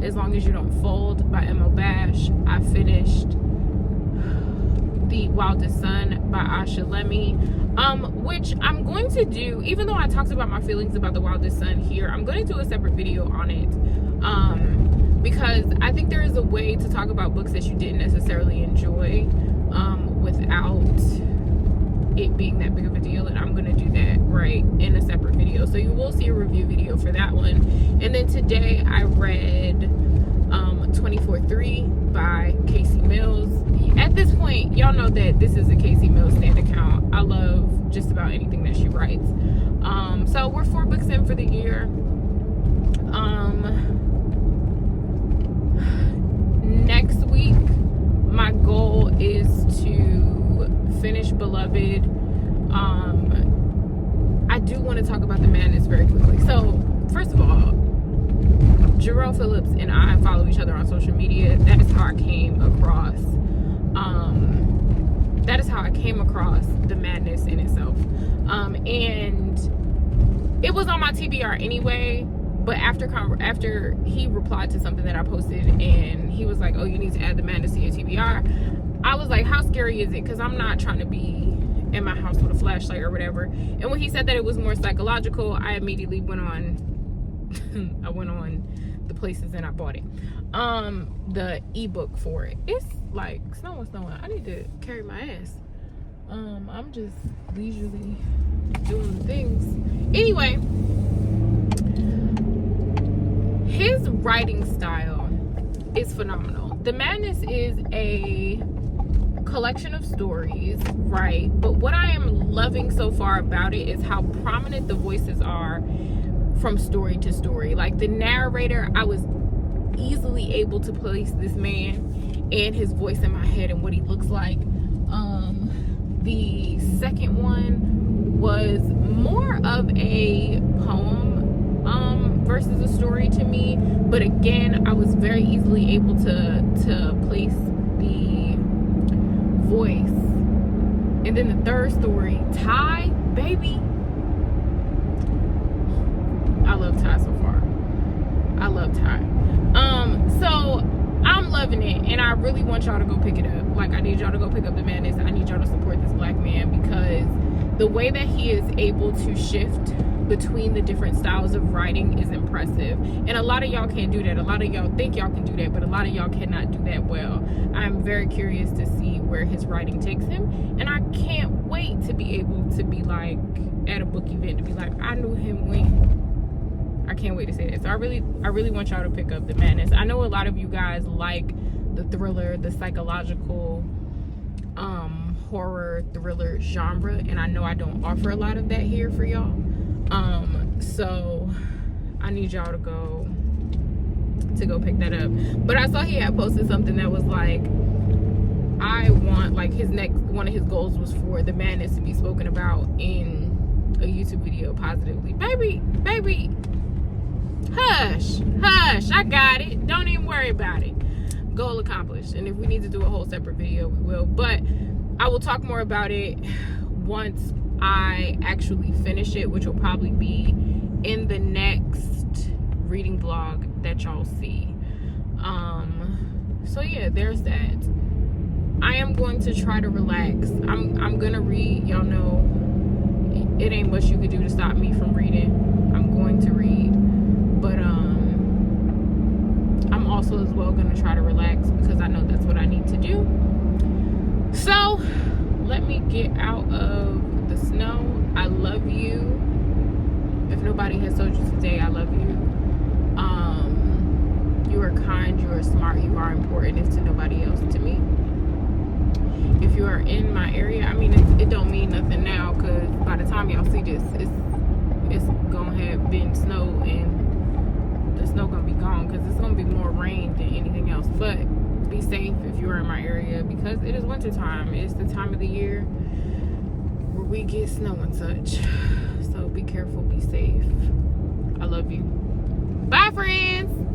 As Long as You Don't Fold by M.O. Bash. I finished The Wildest Son by Asha Lemme, which I'm going to do, even though I talked about my feelings about The Wildest Son here, I'm going to do a separate video on it, because I think there is a way to talk about books that you didn't necessarily enjoy without it being that big of a deal, and I'm gonna do that right in a separate video, so you will see a review video for that one. And then today I read 24/3 by Casey Mills. At this point, y'all know that this is a Casey Mills stand account. I love just about anything that she writes. So we're 4 books in for the year. Next week my goal is to finish Beloved. I do want to talk about The Madness very quickly. So first of all, Jarrell Phillips and I follow each other on social media. That is how I came across The Madness in itself, and it was on my TBR anyway. But after he replied to something that I posted, and he was like, oh, you need to add The Madness to your TBR, I was like, how scary is it? Because I'm not trying to be in my house with a flashlight or whatever. And when he said that it was more psychological, I immediately went on the places and I bought it. The ebook for it. It's like snowing. I need to carry my ass. I'm just leisurely doing the things. Anyway, his writing style is phenomenal. The Madness is a collection of stories, right? But what I am loving so far about it is how prominent the voices are from story to story. Like the narrator, I was easily able to place this man and his voice in my head and what he looks like. The second one was more of a poem versus a story to me, but again, I was very easily able to place the voice. And then the third story, Ty, baby, I love Ty so far. I love Ty. So I'm loving it, and I really want y'all to go pick it up. Like, I need y'all to go pick up The Madness. I need y'all to support this black man, because the way that he is able to shift between the different styles of writing is impressive. And a lot of y'all can't do that. A lot of y'all think y'all can do that, but a lot of y'all cannot do that well. I'm very curious to see where his writing takes him, and I can't wait to be able to be like at a book event to be like, I knew him when. I can't wait to say that. So I really want y'all to pick up The Madness. I know a lot of you guys like the thriller, the psychological horror thriller genre, and I know I don't offer a lot of that here for y'all. So I need y'all to go pick that up. But I saw he had posted something that was like, I want, like, one of his goals was for The Madness to be spoken about in a YouTube video positively. Baby, hush, I got it. Don't even worry about it. Goal accomplished. And if we need to do a whole separate video, we will. But I will talk more about it once I actually finish it, which will probably be in the next reading vlog that y'all see. So yeah, there's that. I am going to try to relax. I'm gonna read. Y'all know it ain't much you could do to stop me from reading. I'm going to read, but I'm also as well gonna try to relax, because I know that's what I need to do. So let me get out of the snow. I love you. If nobody has told you today, I love you. You are kind, you are smart, you are important, if to nobody else, to me. If you are in my area, I mean, it don't mean nothing now, because by the time y'all see this, it's gonna have been snow, and the snow gonna be gone, because it's gonna be more rain than anything else. But be safe if you are in my area, because it is winter time. It's the time of the year where we get snow and such. So be careful, be safe. I love you. Bye, friends.